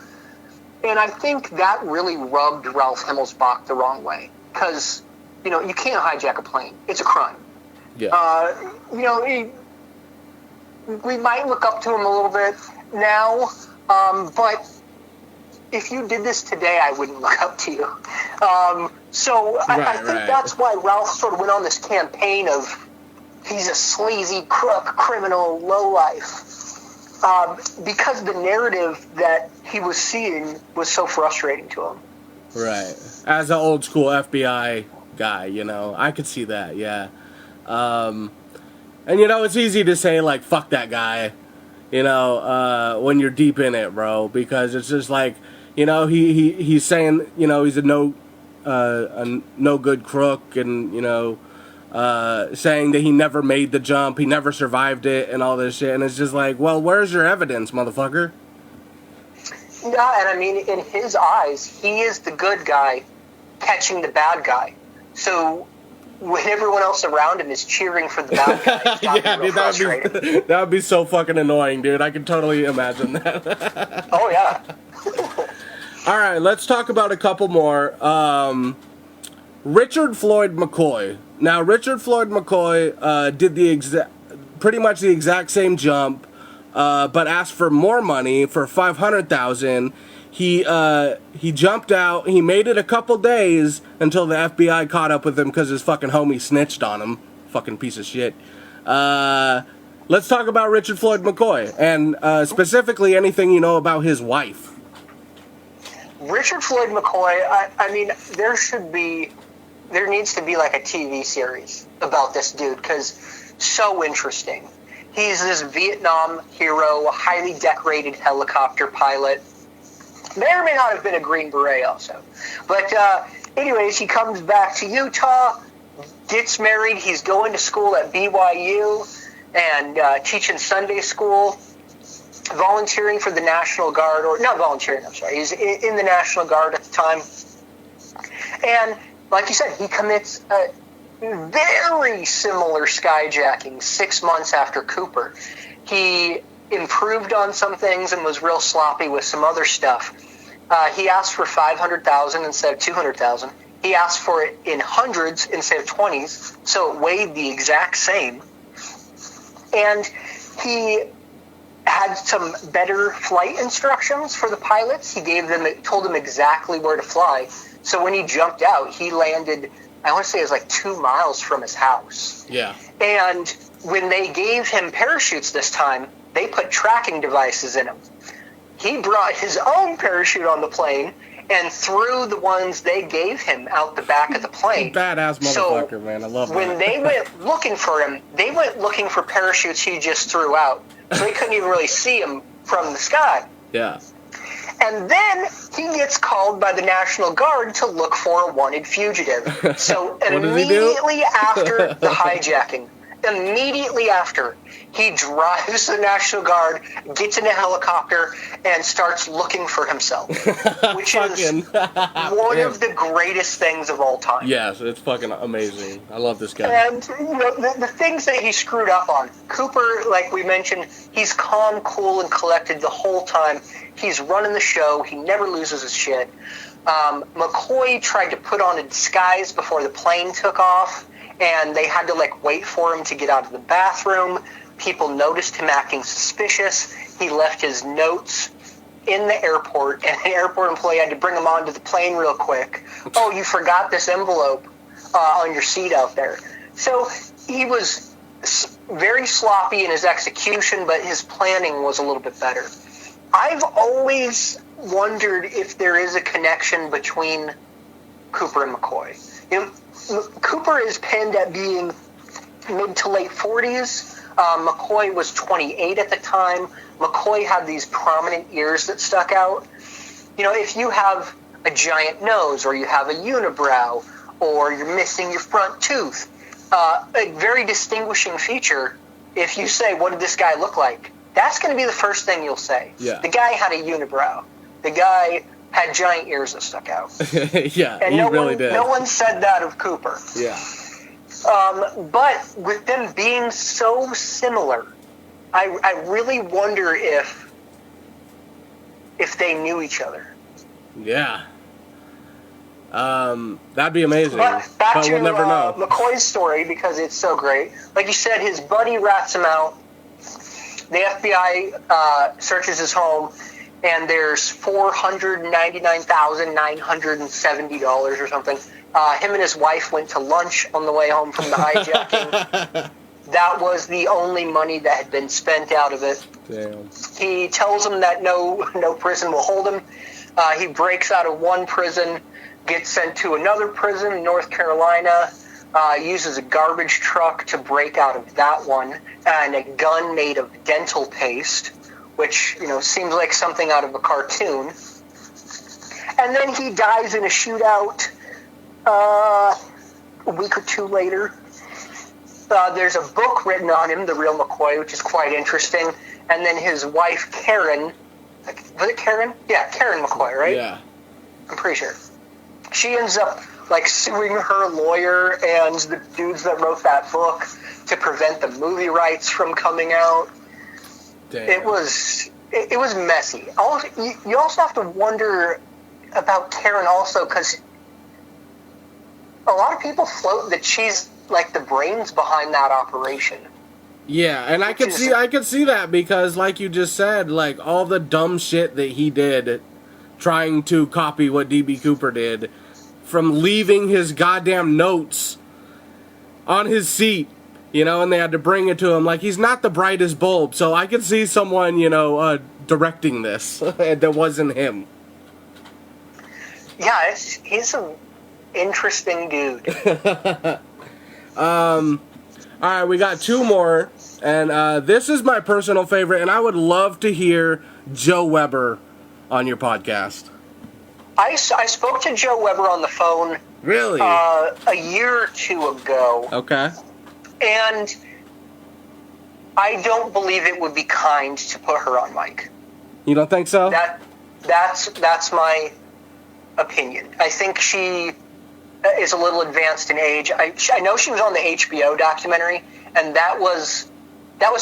And I think that really rubbed Ralph Himmelsbach the wrong way. Because, you know, you can't hijack a plane. It's a crime. Yeah. You know, we might look up to him a little bit now, but if you did this today, I wouldn't look up to you. So I think that's why Ralph sort of went on this campaign of he's a sleazy crook, criminal, lowlife, because the narrative that he was seeing was so frustrating to him. Right. As an old school FBI guy, you know, I could see that, yeah. And, you know, it's easy to say, like, fuck that guy, you know, when you're deep in it, bro, because it's just like, you know, he's saying, you know, he's a no good crook, and, you know, saying that he never made the jump, he never survived it, and all this shit, and it's just like, well, where's your evidence, motherfucker? Yeah, and I mean, in his eyes, he is the good guy catching the bad guy. So when everyone else around him is cheering for the bad guy, yeah, dude, that would be so fucking annoying, dude. I can totally imagine that. Oh, yeah. All right, let's talk about a couple more. Richard Floyd McCoy. Now, Richard Floyd McCoy did pretty much the exact same jump, but asked for more money for $500,000. He jumped out. He made it a couple days until the FBI caught up with him because his fucking homie snitched on him. Fucking piece of shit. Let's talk about Richard Floyd McCoy, and specifically anything you know about his wife. Richard Floyd McCoy, I mean, there needs to be like a TV series about this dude, because so interesting. He's this Vietnam hero, highly decorated helicopter pilot. May or may not have been a Green Beret also. But anyways, he comes back to Utah, gets married. He's going to school at BYU and teaching Sunday school, volunteering for the National Guard, or not volunteering, I'm sorry. He's in the National Guard at the time. And like you said, he commits a very similar skyjacking 6 months after Cooper. He improved on some things and was real sloppy with some other stuff. He asked for $500,000 instead of $200,000. He asked for it in hundreds instead of 20s, so it weighed the exact same. And he had some better flight instructions for the pilots. He told them exactly where to fly. So when he jumped out, he landed, I want to say it was like 2 miles from his house. Yeah. And when they gave him parachutes this time, they put tracking devices in him. He brought his own parachute on the plane and threw the ones they gave him out the back of the plane. Badass motherfucker, so man. I love that. When they went looking for him, they went looking for parachutes he just threw out. So they couldn't even really see him from the sky. Yeah. And then he gets called by the National Guard to look for a wanted fugitive. So immediately after the hijacking, Immediately after, he drives the National Guard, gets in a helicopter, and starts looking for himself, which is one of the greatest things of all time. Yes, it's fucking amazing. I love this guy. And the things that he screwed up on. Cooper, like we mentioned, he's calm, cool, and collected the whole time. He's running the show. He never loses his shit. McCoy tried to put on a disguise before the plane took off, and they had to wait for him to get out of the bathroom. People noticed him acting suspicious. He left his notes in the airport, and the airport employee had to bring him onto the plane real quick. Oh, you forgot this envelope on your seat out there. So he was very sloppy in his execution, but his planning was a little bit better. I've always wondered if there is a connection between Cooper and McCoy. Cooper is pinned at being mid to late 40s. McCoy was 28 at the time. McCoy had these prominent ears that stuck out. If you have a giant nose, or you have a unibrow, or you're missing your front tooth, a very distinguishing feature, if you say, what did this guy look like? That's going to be the first thing you'll say. Yeah. The guy had a unibrow. The guy had giant ears that stuck out. Yeah, and he really did. No one said that of Cooper. Yeah. But with them being so similar, I really wonder if they knew each other. Yeah. That'd be amazing. But back but to we'll never know. McCoy's story, because it's so great. Like you said, his buddy rats him out. The FBI searches his home, and there's $499,970 or something. Him and his wife went to lunch on the way home from the hijacking. That was the only money that had been spent out of it. Damn. He tells them that no prison will hold him. He breaks out of one prison, gets sent to another prison in North Carolina, uses a garbage truck to break out of that one, and a gun made of dental paste, which, seems like something out of a cartoon. And then he dies in a shootout a week or two later. There's a book written on him, The Real McCoy, which is quite interesting. And then his wife, Karen, was it Karen? Yeah, Karen McCoy, right? Yeah. I'm pretty sure. She ends up, suing her lawyer and the dudes that wrote that book to prevent the movie rights from coming out. Damn. It was messy. You also have to wonder about Karen also, because a lot of people float that she's the brains behind that operation. Yeah, and I could see that, because like you just said, all the dumb shit that he did trying to copy what D.B. Cooper did, from leaving his goddamn notes on his seat, and they had to bring it to him. He's not the brightest bulb, so I could see someone, directing this that wasn't him. Yeah, he's an interesting dude. All right, we got two more, and this is my personal favorite, and I would love to hear Joe Weber on your podcast. I spoke to Joe Weber on the phone. Really? A year or two ago. Okay. And I don't believe it would be kind to put her on mic. You don't think so? That's my opinion. I think she is a little advanced in age. I know she was on the HBO documentary, and that was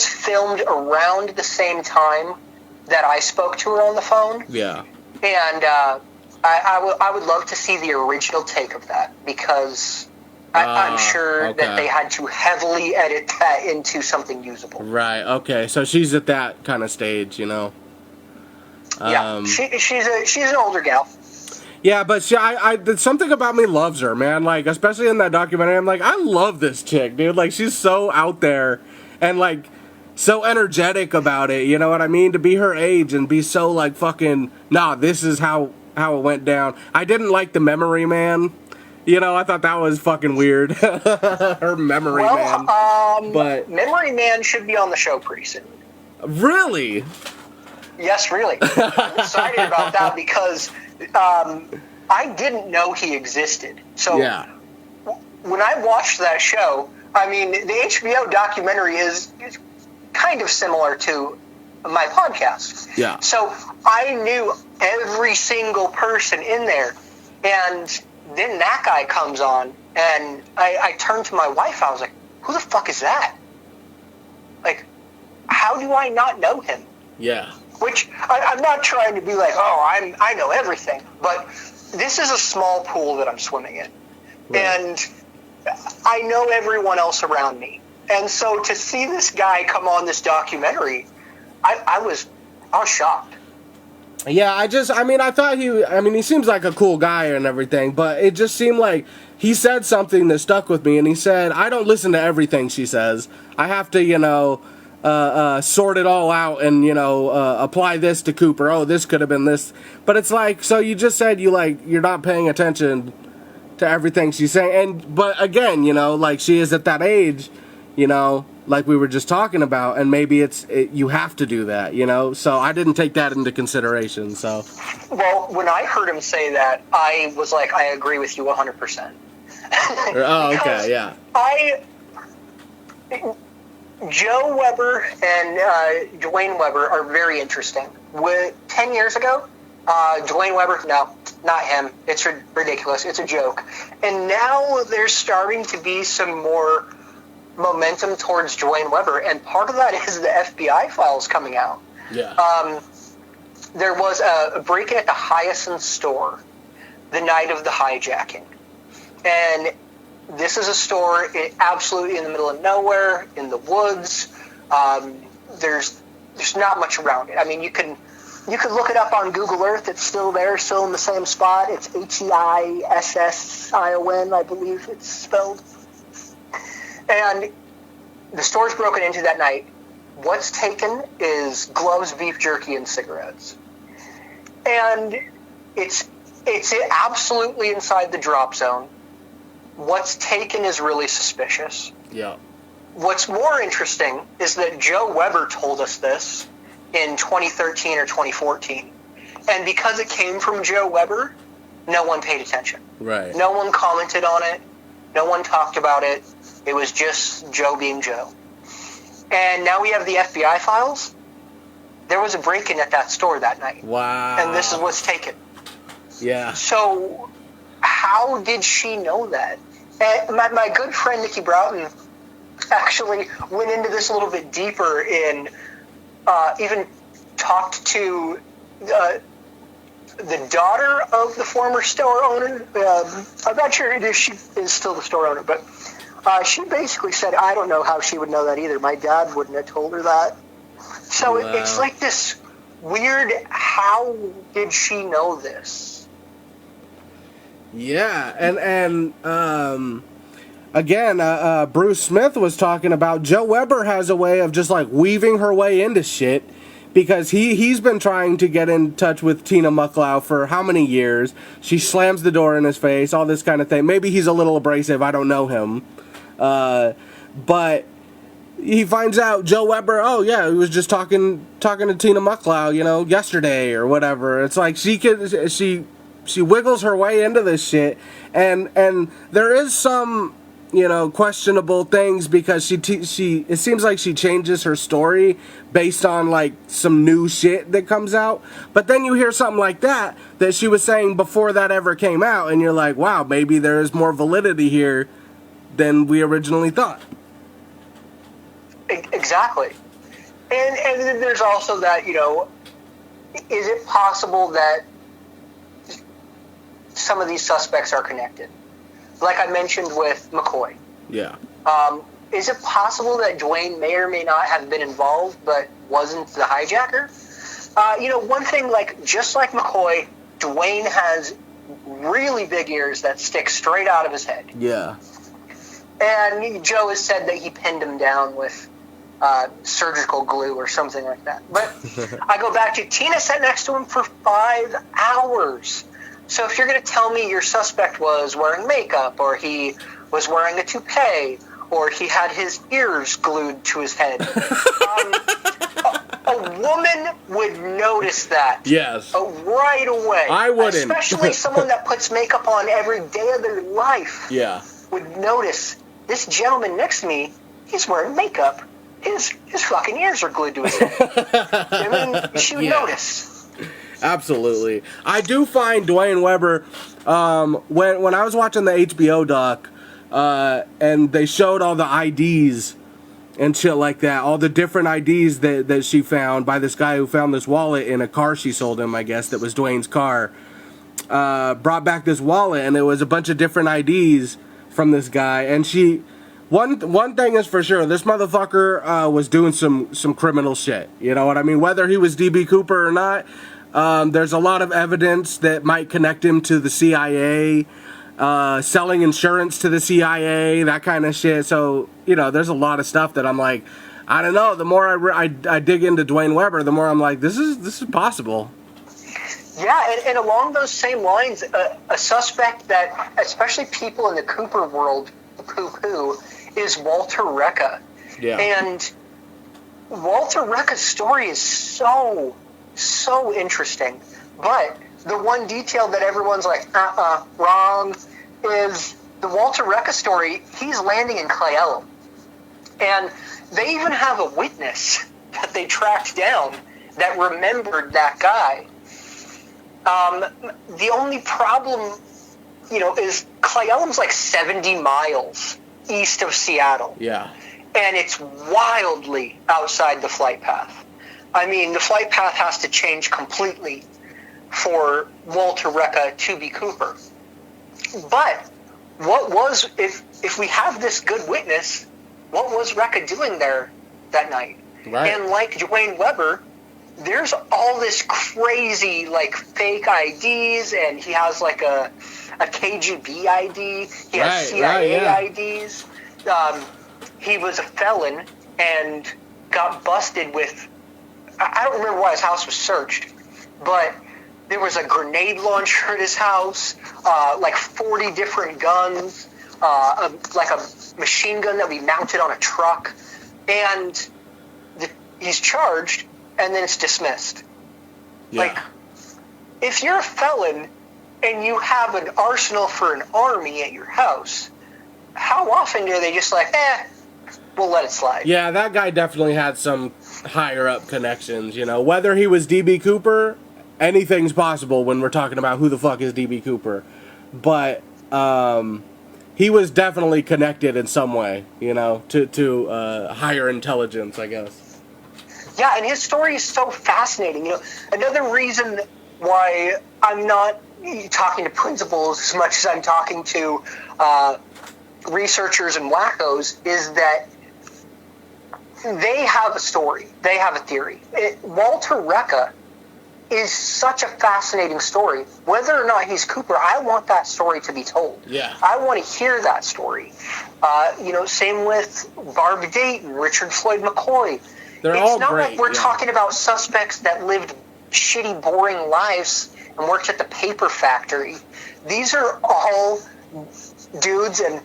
filmed around the same time that I spoke to her on the phone. Yeah. And I would love to see the original take of that, because I'm sure that they had to heavily edit that into something usable. Right, okay. So she's at that kind of stage, Yeah, she's an older gal. Yeah, but something about me loves her, man. Especially in that documentary, I'm I love this chick, dude. She's so out there and, so energetic about it, you know what I mean? To be her age and be so, fucking, nah, this is how it went down. I didn't like the Memory Man. I thought that was fucking weird. Her Memory Man. But Memory Man should be on the show pretty soon. Really? Yes, really. I'm excited about that, because I didn't know he existed. So yeah. When I watched that show, I mean, the HBO documentary is kind of similar to my podcast. Yeah. So I knew every single person in there. And then that guy comes on, and I turned to my wife. I was like, who the fuck is that? Like, how do I not know him? Yeah. Which, I'm not trying to be like, oh, I know everything. But this is a small pool that I'm swimming in. Right. And I know everyone else around me. And so to see this guy come on this documentary, I was shocked. Yeah, I thought he seems like a cool guy and everything, but it just seemed like he said something that stuck with me, and he said, I don't listen to everything she says. I have to, sort it all out and, apply this to Cooper. Oh, this could have been this. But it's like, so you just said you're not paying attention to everything she's saying. But again, like she is at that age, like we were just talking about, and maybe you have to do that, So I didn't take that into consideration, so. Well, when I heard him say that, I was like, I agree with you 100%. Oh, okay, yeah. Joe Weber and Dwayne Weber are very interesting. 10 years ago, Dwayne Weber, no, not him. It's ridiculous. It's a joke. And now there's starting to be some more momentum towards Dwayne Weber, and part of that is the FBI files coming out. Yeah. There was a break-in at the Hyacinth store the night of the hijacking. And this is a store absolutely in the middle of nowhere, in the woods. There's not much around it. I mean, you can look it up on Google Earth. It's still there, still in the same spot. It's Heission, I believe it's spelled. And the store's broken into that night. What's taken is gloves, beef jerky, and cigarettes. And it's absolutely inside the drop zone. What's taken is really suspicious. Yeah. What's more interesting is that Joe Weber told us this in 2013 or 2014. And because it came from Joe Weber, no one paid attention. Right. No one commented on it. No one talked about it. It was just Joe being Joe. And now we have the FBI files. There was a break-in at that store that night. Wow. And this is what's taken. Yeah. So how did she know that? And my good friend Nikki Broughton actually went into this a little bit deeper in even talked to the daughter of the former store owner. I'm not sure if she is still the store owner, but she basically said, I don't know how she would know that either. My dad wouldn't have told her that. So Wow. it's like this weird, how did she know this? Yeah, and again, Bruce Smith was talking about Joe Weber has a way of just like weaving her way into shit, because he's been trying to get in touch with Tina Mucklow for how many years. She slams the door in his face, all this kind of thing. Maybe he's a little abrasive, I don't know him. But he finds out Joe Weber, oh yeah, he was just talking to Tina Mucklow, yesterday or whatever. It's like she wiggles her way into this shit, and there is some questionable things, because it seems like she changes her story based on like some new shit that comes out. But then you hear something like that she was saying before that ever came out, and you're like, wow, maybe there is more validity here than we originally thought. Exactly. And then there's also that, is it possible that some of these suspects are connected? Like I mentioned with McCoy. Yeah. Is it possible that Dwayne may or may not have been involved but wasn't the hijacker? One thing, just like McCoy, Dwayne has really big ears that stick straight out of his head. Yeah. And Joe has said that he pinned him down with surgical glue or something like that. But I go back to Tina sat next to him for 5 hours. So if you're going to tell me your suspect was wearing makeup, or he was wearing a toupee, or he had his ears glued to his head, a woman would notice that. Yes. Right away. I wouldn't. Especially someone that puts makeup on every day of their life. Yeah. Would notice this gentleman next to me, he's wearing makeup. His fucking ears are glued to his head. I mean, she would notice. Absolutely. I do find Dwayne Webber, when I was watching the HBO doc, and they showed all the IDs and shit like that, all the different IDs that she found by this guy who found this wallet in a car she sold him, I guess, that was Dwayne's car, brought back this wallet, and it was a bunch of different IDs from this guy, and she... One thing is for sure, this motherfucker was doing some criminal shit. You know what I mean? Whether he was D.B. Cooper or not, there's a lot of evidence that might connect him to the CIA, selling insurance to the CIA, that kind of shit. So, you know, there's a lot of stuff that I'm like, I don't know. The more I dig into Dwayne Webber, the more I'm like, this is possible. Yeah, and along those same lines, a suspect that, especially people in the Cooper world, poo-poo, is Walter Recca. Yeah. And Walter Recca's story is so interesting. But the one detail that everyone's like, wrong, is the Walter Recca story, he's landing in Clayella. And they even have a witness that they tracked down that remembered that guy. The only problem, you know, is Clayellum's like 70 miles east of Seattle. Yeah. And it's wildly outside the flight path. I mean, the flight path has to change completely for Walter Recca to be Cooper. But what was, if we have this good witness, what was Recca doing there that night? Right. And like Dwayne Webber, there's all this crazy, like, fake IDs, and he has, like, a KGB ID. He has CIA IDs. He was a felon and got busted with... I don't remember why his house was searched, but there was a grenade launcher at his house, like 40 different guns, like a machine gun that we mounted on a truck, and he's charged... and then it's dismissed. Yeah. Like, if you're a felon and you have an arsenal for an army at your house, how often do they just like, we'll let it slide? Yeah, that guy definitely had some higher-up connections, you know. Whether he was D.B. Cooper, anything's possible when we're talking about who the fuck is D.B. Cooper. But he was definitely connected in some way, you know, to higher intelligence, I guess. Yeah, and his story is so fascinating. You know, another reason why I'm not talking to principals as much as I'm talking to researchers and wackos is that they have a story. They have a theory. Walter Recca is such a fascinating story. Whether or not he's Cooper, I want that story to be told. Yeah. I want to hear that story. You know, same with Barb Dayton, Richard Floyd McCoy. It's not like we're talking about suspects that lived shitty, boring lives and worked at the paper factory. These are all dudes and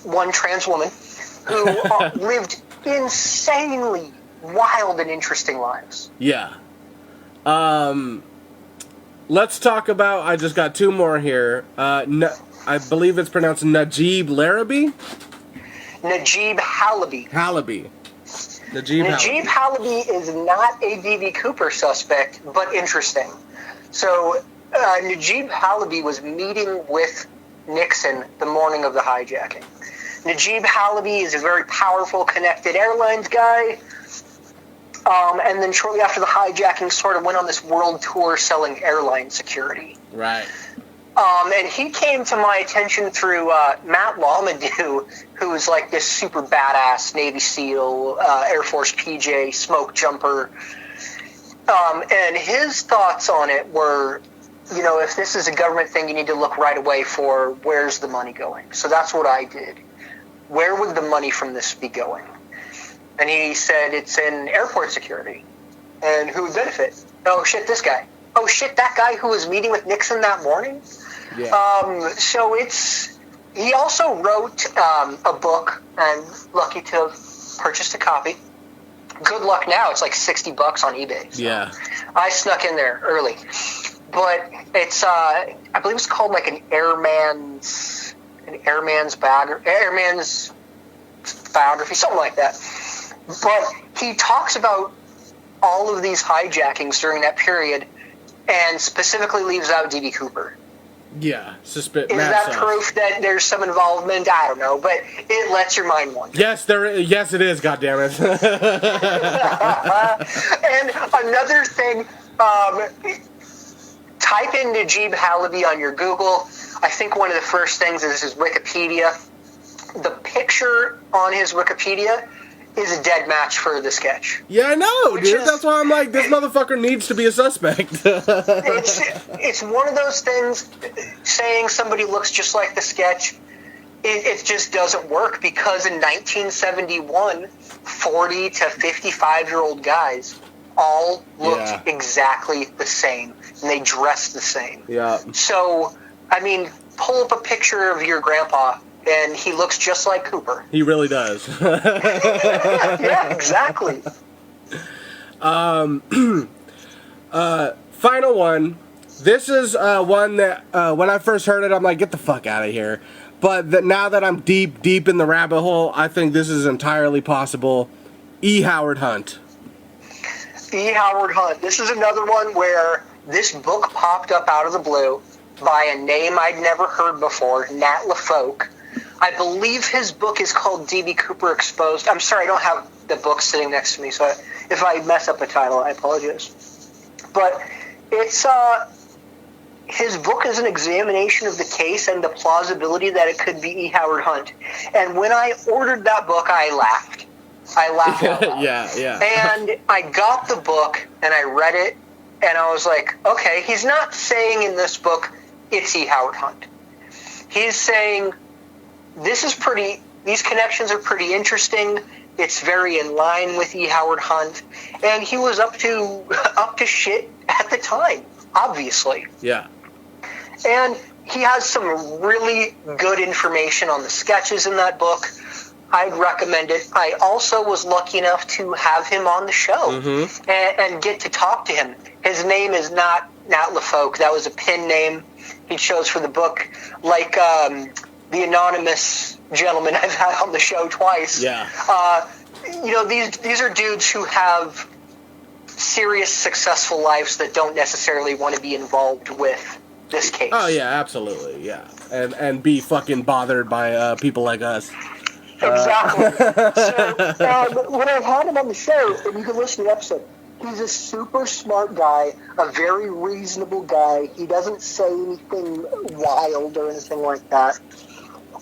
one trans woman who lived insanely wild and interesting lives. Yeah. Let's talk about, I just got two more here. I believe it's pronounced Najib Larabi? Najib Halabi. Najib Halabi is not a D.B. Cooper suspect, but interesting. So, Najib Halabi was meeting with Nixon the morning of the hijacking. Najib Halabi is a very powerful, connected airlines guy. And then shortly after the hijacking, sort of went on this world tour selling airline security. Right. And he came to my attention through Matt Lamadou, who is like this super badass Navy SEAL, Air Force PJ, smoke jumper. And his thoughts on it were, you know, if this is a government thing, you need to look right away for where's the money going. So that's what I did. Where would the money from this be going? And he said it's in airport security. And who would benefit? Oh, shit, this guy. Oh, shit, that guy who was meeting with Nixon that morning? Yeah. So he also wrote a book, and lucky to have purchased a copy. Good luck now, it's like $60 on eBay. So yeah. I snuck in there early. But it's, I believe it's called like an an airman's biography, something like that. But he talks about all of these hijackings during that period, and specifically leaves out D.B. Cooper. Yeah, is that proof that there's some involvement? I don't know, but it lets your mind wander. Yes, yes, it is. Goddammit. And another thing, type into Jeeb Halaby on your Google. I think one of the first things is his Wikipedia. The picture on his Wikipedia is a dead match for the sketch. Yeah, I know, dude. That's why I'm like, this motherfucker needs to be a suspect. It's one of those things, saying somebody looks just like the sketch, it just doesn't work, because in 1971, 40 to 55-year-old guys all looked exactly the same, and they dressed the same. Yeah. So, I mean, pull up a picture of your grandpa, and he looks just like Cooper. He really does. Yeah, exactly. Final one. This is one that when I first heard it, I'm like, get the fuck out of here. But now that I'm deep in the rabbit hole, I think this is entirely possible. E. Howard Hunt. E. Howard Hunt. This is another one where this book popped up out of the blue by a name I'd never heard before, Nat LaFoque. I believe his book is called D.B. Cooper Exposed. I'm sorry, I don't have the book sitting next to me, so if I mess up a title, I apologize. But it's his book is an examination of the case and the plausibility that it could be E. Howard Hunt. And when I ordered that book, I laughed. I laughed out loud. Yeah. And I got the book, and I read it, and I was like, okay, he's not saying in this book it's E. Howard Hunt. He's saying these connections are pretty interesting. It's very in line with E. Howard Hunt, and he was up to shit at the time, obviously. Yeah. And he has some really good information on the sketches in that book. I'd recommend it. I also was lucky enough to have him on the show and get to talk to him. His name is not Nat LaFoque. That was a pen name he chose for the book, like the anonymous gentleman I've had on the show twice. Yeah. These are dudes who have serious, successful lives that don't necessarily want to be involved with this case. Oh, yeah, absolutely, yeah. And be fucking bothered by people like us. Exactly. So, when I've had him on the show, and you can listen to the episode, he's a super smart guy, a very reasonable guy. He doesn't say anything wild or anything like that.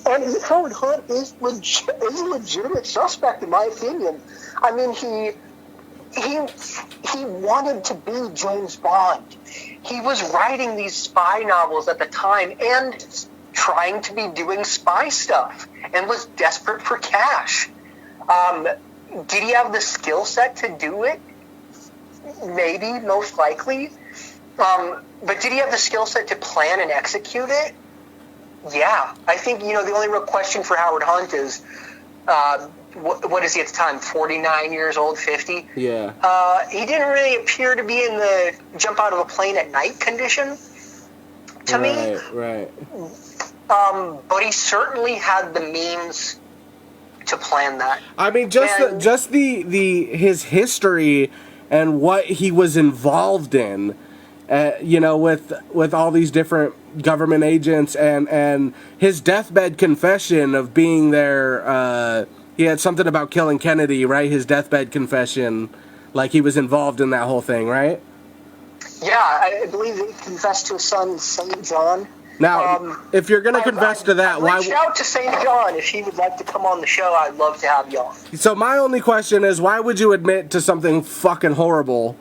And Howard Hunt is a legitimate suspect, in my opinion. I mean, he wanted to be James Bond. He was writing these spy novels at the time and trying to be doing spy stuff, and was desperate for cash. Did he have the skill set to do it? Maybe, most likely. But did he have the skill set to plan and execute it? Yeah. I think, the only real question for Howard Hunt is, what is he at the time, 49 years old, 50? Yeah. He didn't really appear to be in the jump out of a plane at night condition to me. Right. But he certainly had the means to plan that. I mean, just his history and what he was involved in, with all these different government agents, and his deathbed confession of being there. He had something about killing Kennedy, right? His deathbed confession, like he was involved in that whole thing, right? Yeah, I believe he confessed to his son, St. John. Now, if you're going to confess to that, why... Reach out to St. John if he would like to come on the show. I'd love to have you on. So my only question is, why would you admit to something fucking horrible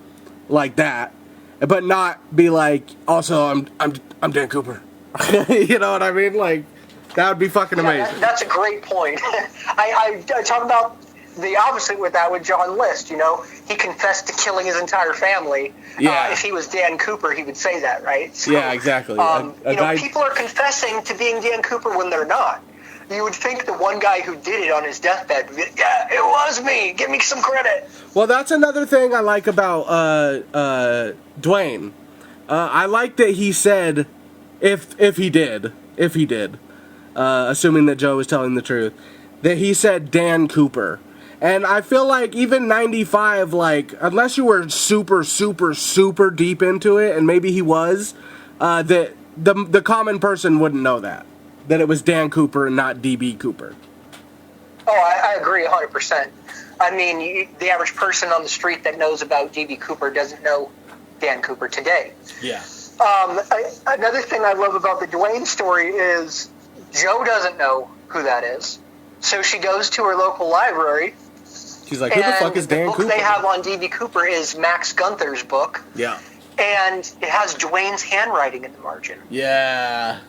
like that, but not be like, also, I'm Dan Cooper? You know what I mean? Like, that would be fucking amazing. That's a great point. I talk about the opposite with John List. He confessed to killing his entire family. Yeah. If he was Dan Cooper, he would say that, right? So, yeah, exactly. People are confessing to being Dan Cooper when they're not. You would think the one guy who did it on his deathbed would be, yeah, it was me. Give me some credit. Well, that's another thing I like about Dwayne. I like that he said, if he did. assuming that Joe was telling the truth, that he said Dan Cooper. And I feel like even 95, like, unless you were super, super, super deep into it, and maybe he was, that the common person wouldn't know that it was Dan Cooper and not D.B. Cooper. Oh, I agree 100%. I mean, the average person on the street that knows about D.B. Cooper doesn't know Dan Cooper today. Yeah. Another thing I love about the Dwayne story is Joe doesn't know who that is. So she goes to her local library. She's like, who the fuck is Dan Cooper? The book they have on D.B. Cooper is Max Gunther's book. Yeah. And it has Dwayne's handwriting in the margin. Yeah.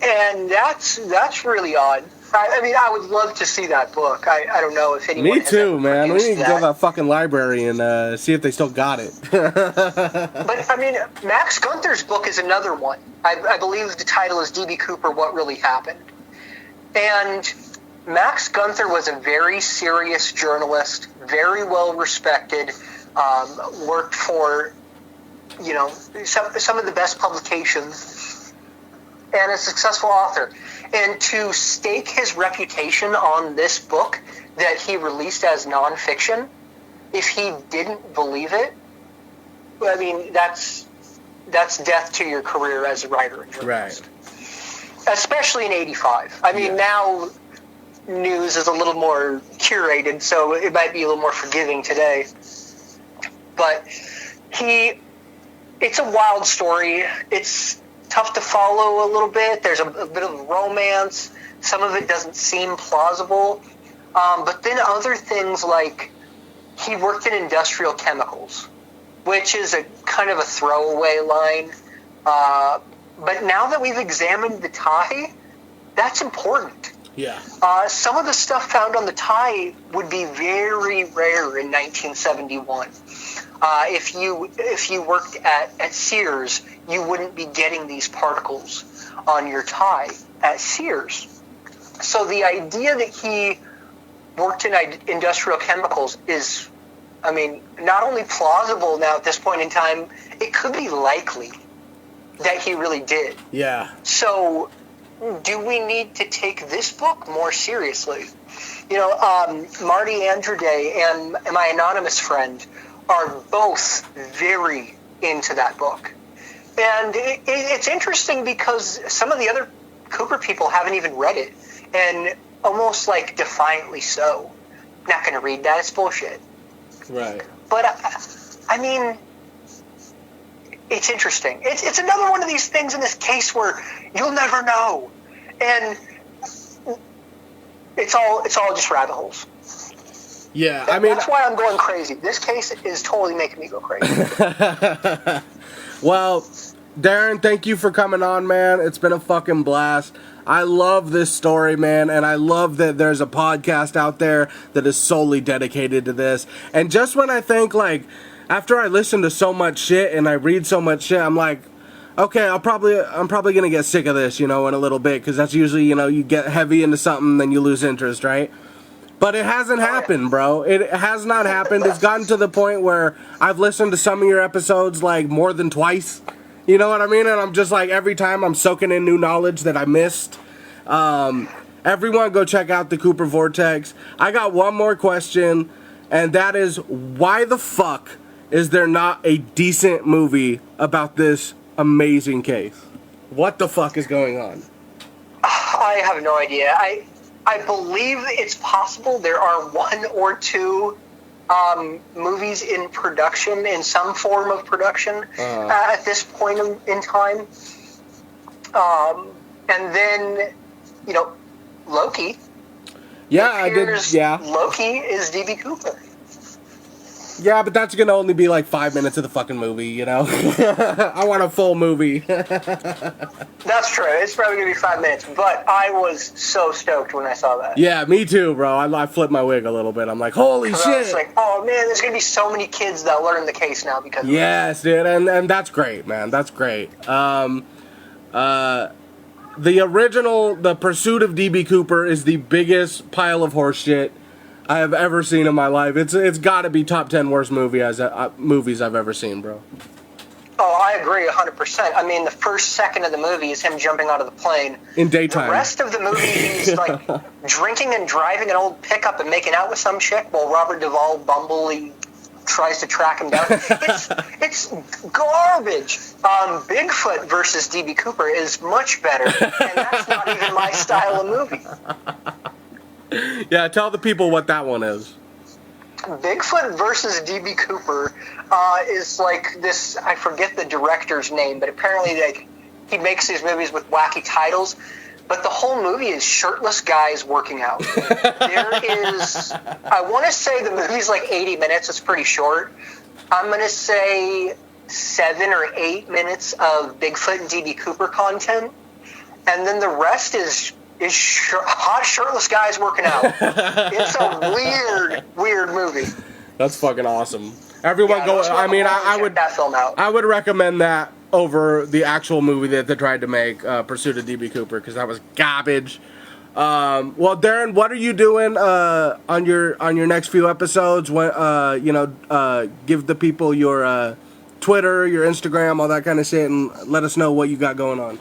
And that's really odd. I mean, I would love to see that book. I don't know if anyone Me too, man. We need to go to that fucking library and see if they still got it. But, I mean, Max Gunther's book is another one. I believe the title is D.B. Cooper, What Really Happened. And Max Gunther was a very serious journalist, very well respected, worked for, you know, some of the best publications, and a successful author. And to stake his reputation on this book that he released as nonfiction, if he didn't believe it, I mean, that's death to your career as a writer and journalist. Right. Especially in 85. I mean, now news is a little more curated, so it might be a little more forgiving today. But it's a wild story. It's tough to follow a little bit. There's a bit of romance. Some of it doesn't seem plausible. But then other things like he worked in industrial chemicals, which is a kind of a throwaway line. But now that we've examined the tie, that's important. Yeah. Some of the stuff found on the tie would be very rare in 1971. If you worked at Sears, you wouldn't be getting these particles on your tie at Sears. So the idea that he worked in industrial chemicals is, I mean, not only plausible now at this point in time, it could be likely that he really did. Yeah. So do we need to take this book more seriously? You know, Marty Andreday and my anonymous friend are both very into that book. And it's interesting because some of the other Cooper people haven't even read it, and almost like defiantly so. Not going to read that, it's bullshit. Right. But, I mean, it's interesting. It's another one of these things in this case where you'll never know. And it's all just rabbit holes. Yeah, I mean, that's why I'm going crazy. This case is totally making me go crazy. Well, Darren, thank you for coming on, man. It's been a fucking blast. I love this story, man, and I love that there's a podcast out there that is solely dedicated to this. And just when I think, like, after I listen to so much shit and I read so much shit, I'm like, okay, I'm probably gonna get sick of this, you know, in a little bit, because that's usually, you know, you get heavy into something, then you lose interest, right? But it hasn't happened, bro. It has not happened. It's gotten to the point where I've listened to some of your episodes, like, more than twice. You know what I mean? And I'm just like, every time I'm soaking in new knowledge that I missed. Everyone go check out the Cooper Vortex. I got one more question, and that is, why the fuck is there not a decent movie about this amazing case? What the fuck is going on? I have no idea. I believe it's possible there are one or two movies in production, in some form of production, at this point in time. And then, you know, Loki. Yeah, I did. Yeah. Loki is D.B. Cooper. Yeah, but that's gonna only be like 5 minutes of the fucking movie, you know? I want a full movie. That's true. It's probably gonna be 5 minutes, but I was so stoked when I saw that. Yeah, me too, bro. I flipped my wig a little bit. I'm like, holy shit! I was like, oh man, there's gonna be so many kids that learn the case now because of yes, dude, and that's great, man. That's great. The original, The Pursuit of D.B. Cooper, is the biggest pile of horse shit I have ever seen in my life. It's got to be top 10 worst movies I've ever seen, bro. Oh, I agree 100%. I mean, the first second of the movie is him jumping out of the plane. In daytime. The rest of the movie, he's like drinking and driving an old pickup and making out with some chick while Robert Duvall bumbly tries to track him down. It's garbage. Bigfoot versus D.B. Cooper is much better, and that's not even my style of movie. Yeah, tell the people what that one is. Bigfoot versus D.B. Cooper is like this. I forget the director's name, but apparently, like, he makes these movies with wacky titles. But the whole movie is shirtless guys working out. There is, I want to say the movie's like 80 minutes. It's pretty short. I'm going to say 7 or 8 minutes of Bigfoot and D.B. Cooper content, and then the rest is hot shirtless guys working out. It's a weird movie. That's fucking awesome. Everyone go. I mean, I would that film out. I would recommend that over the actual movie that they tried to make, Pursuit of D.B. Cooper, because that was garbage. Well, Darren, what are you doing on your next few episodes? When give the people your Twitter, your Instagram, all that kind of shit, and let us know what you got going on.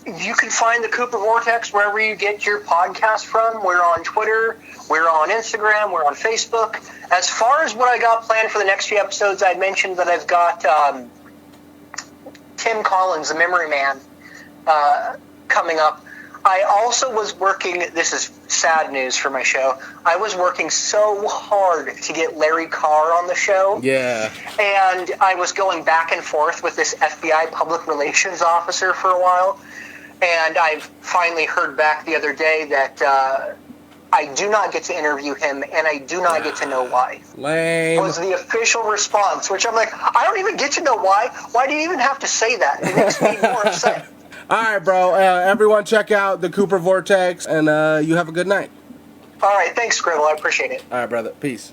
You can find the Cooper Vortex wherever you get your podcast from. We're on Twitter, we're on Instagram, we're on Facebook. As far as what I got planned for the next few episodes, I mentioned that I've got Tim Collins, the Memory Man, coming up. I also was working, this is sad news for my show, I was working so hard to get Larry Carr on the show. Yeah. And I was going back and forth with this FBI public relations officer for a while. And I finally heard back the other day that I do not get to interview him, and I do not get to know why. Lame. Was the official response, which I'm like, I don't even get to know why. Why do you even have to say that? It makes me more upset. All right, bro. Everyone check out the Cooper Vortex, and you have a good night. All right, thanks, Skribbal. I appreciate it. All right, brother. Peace.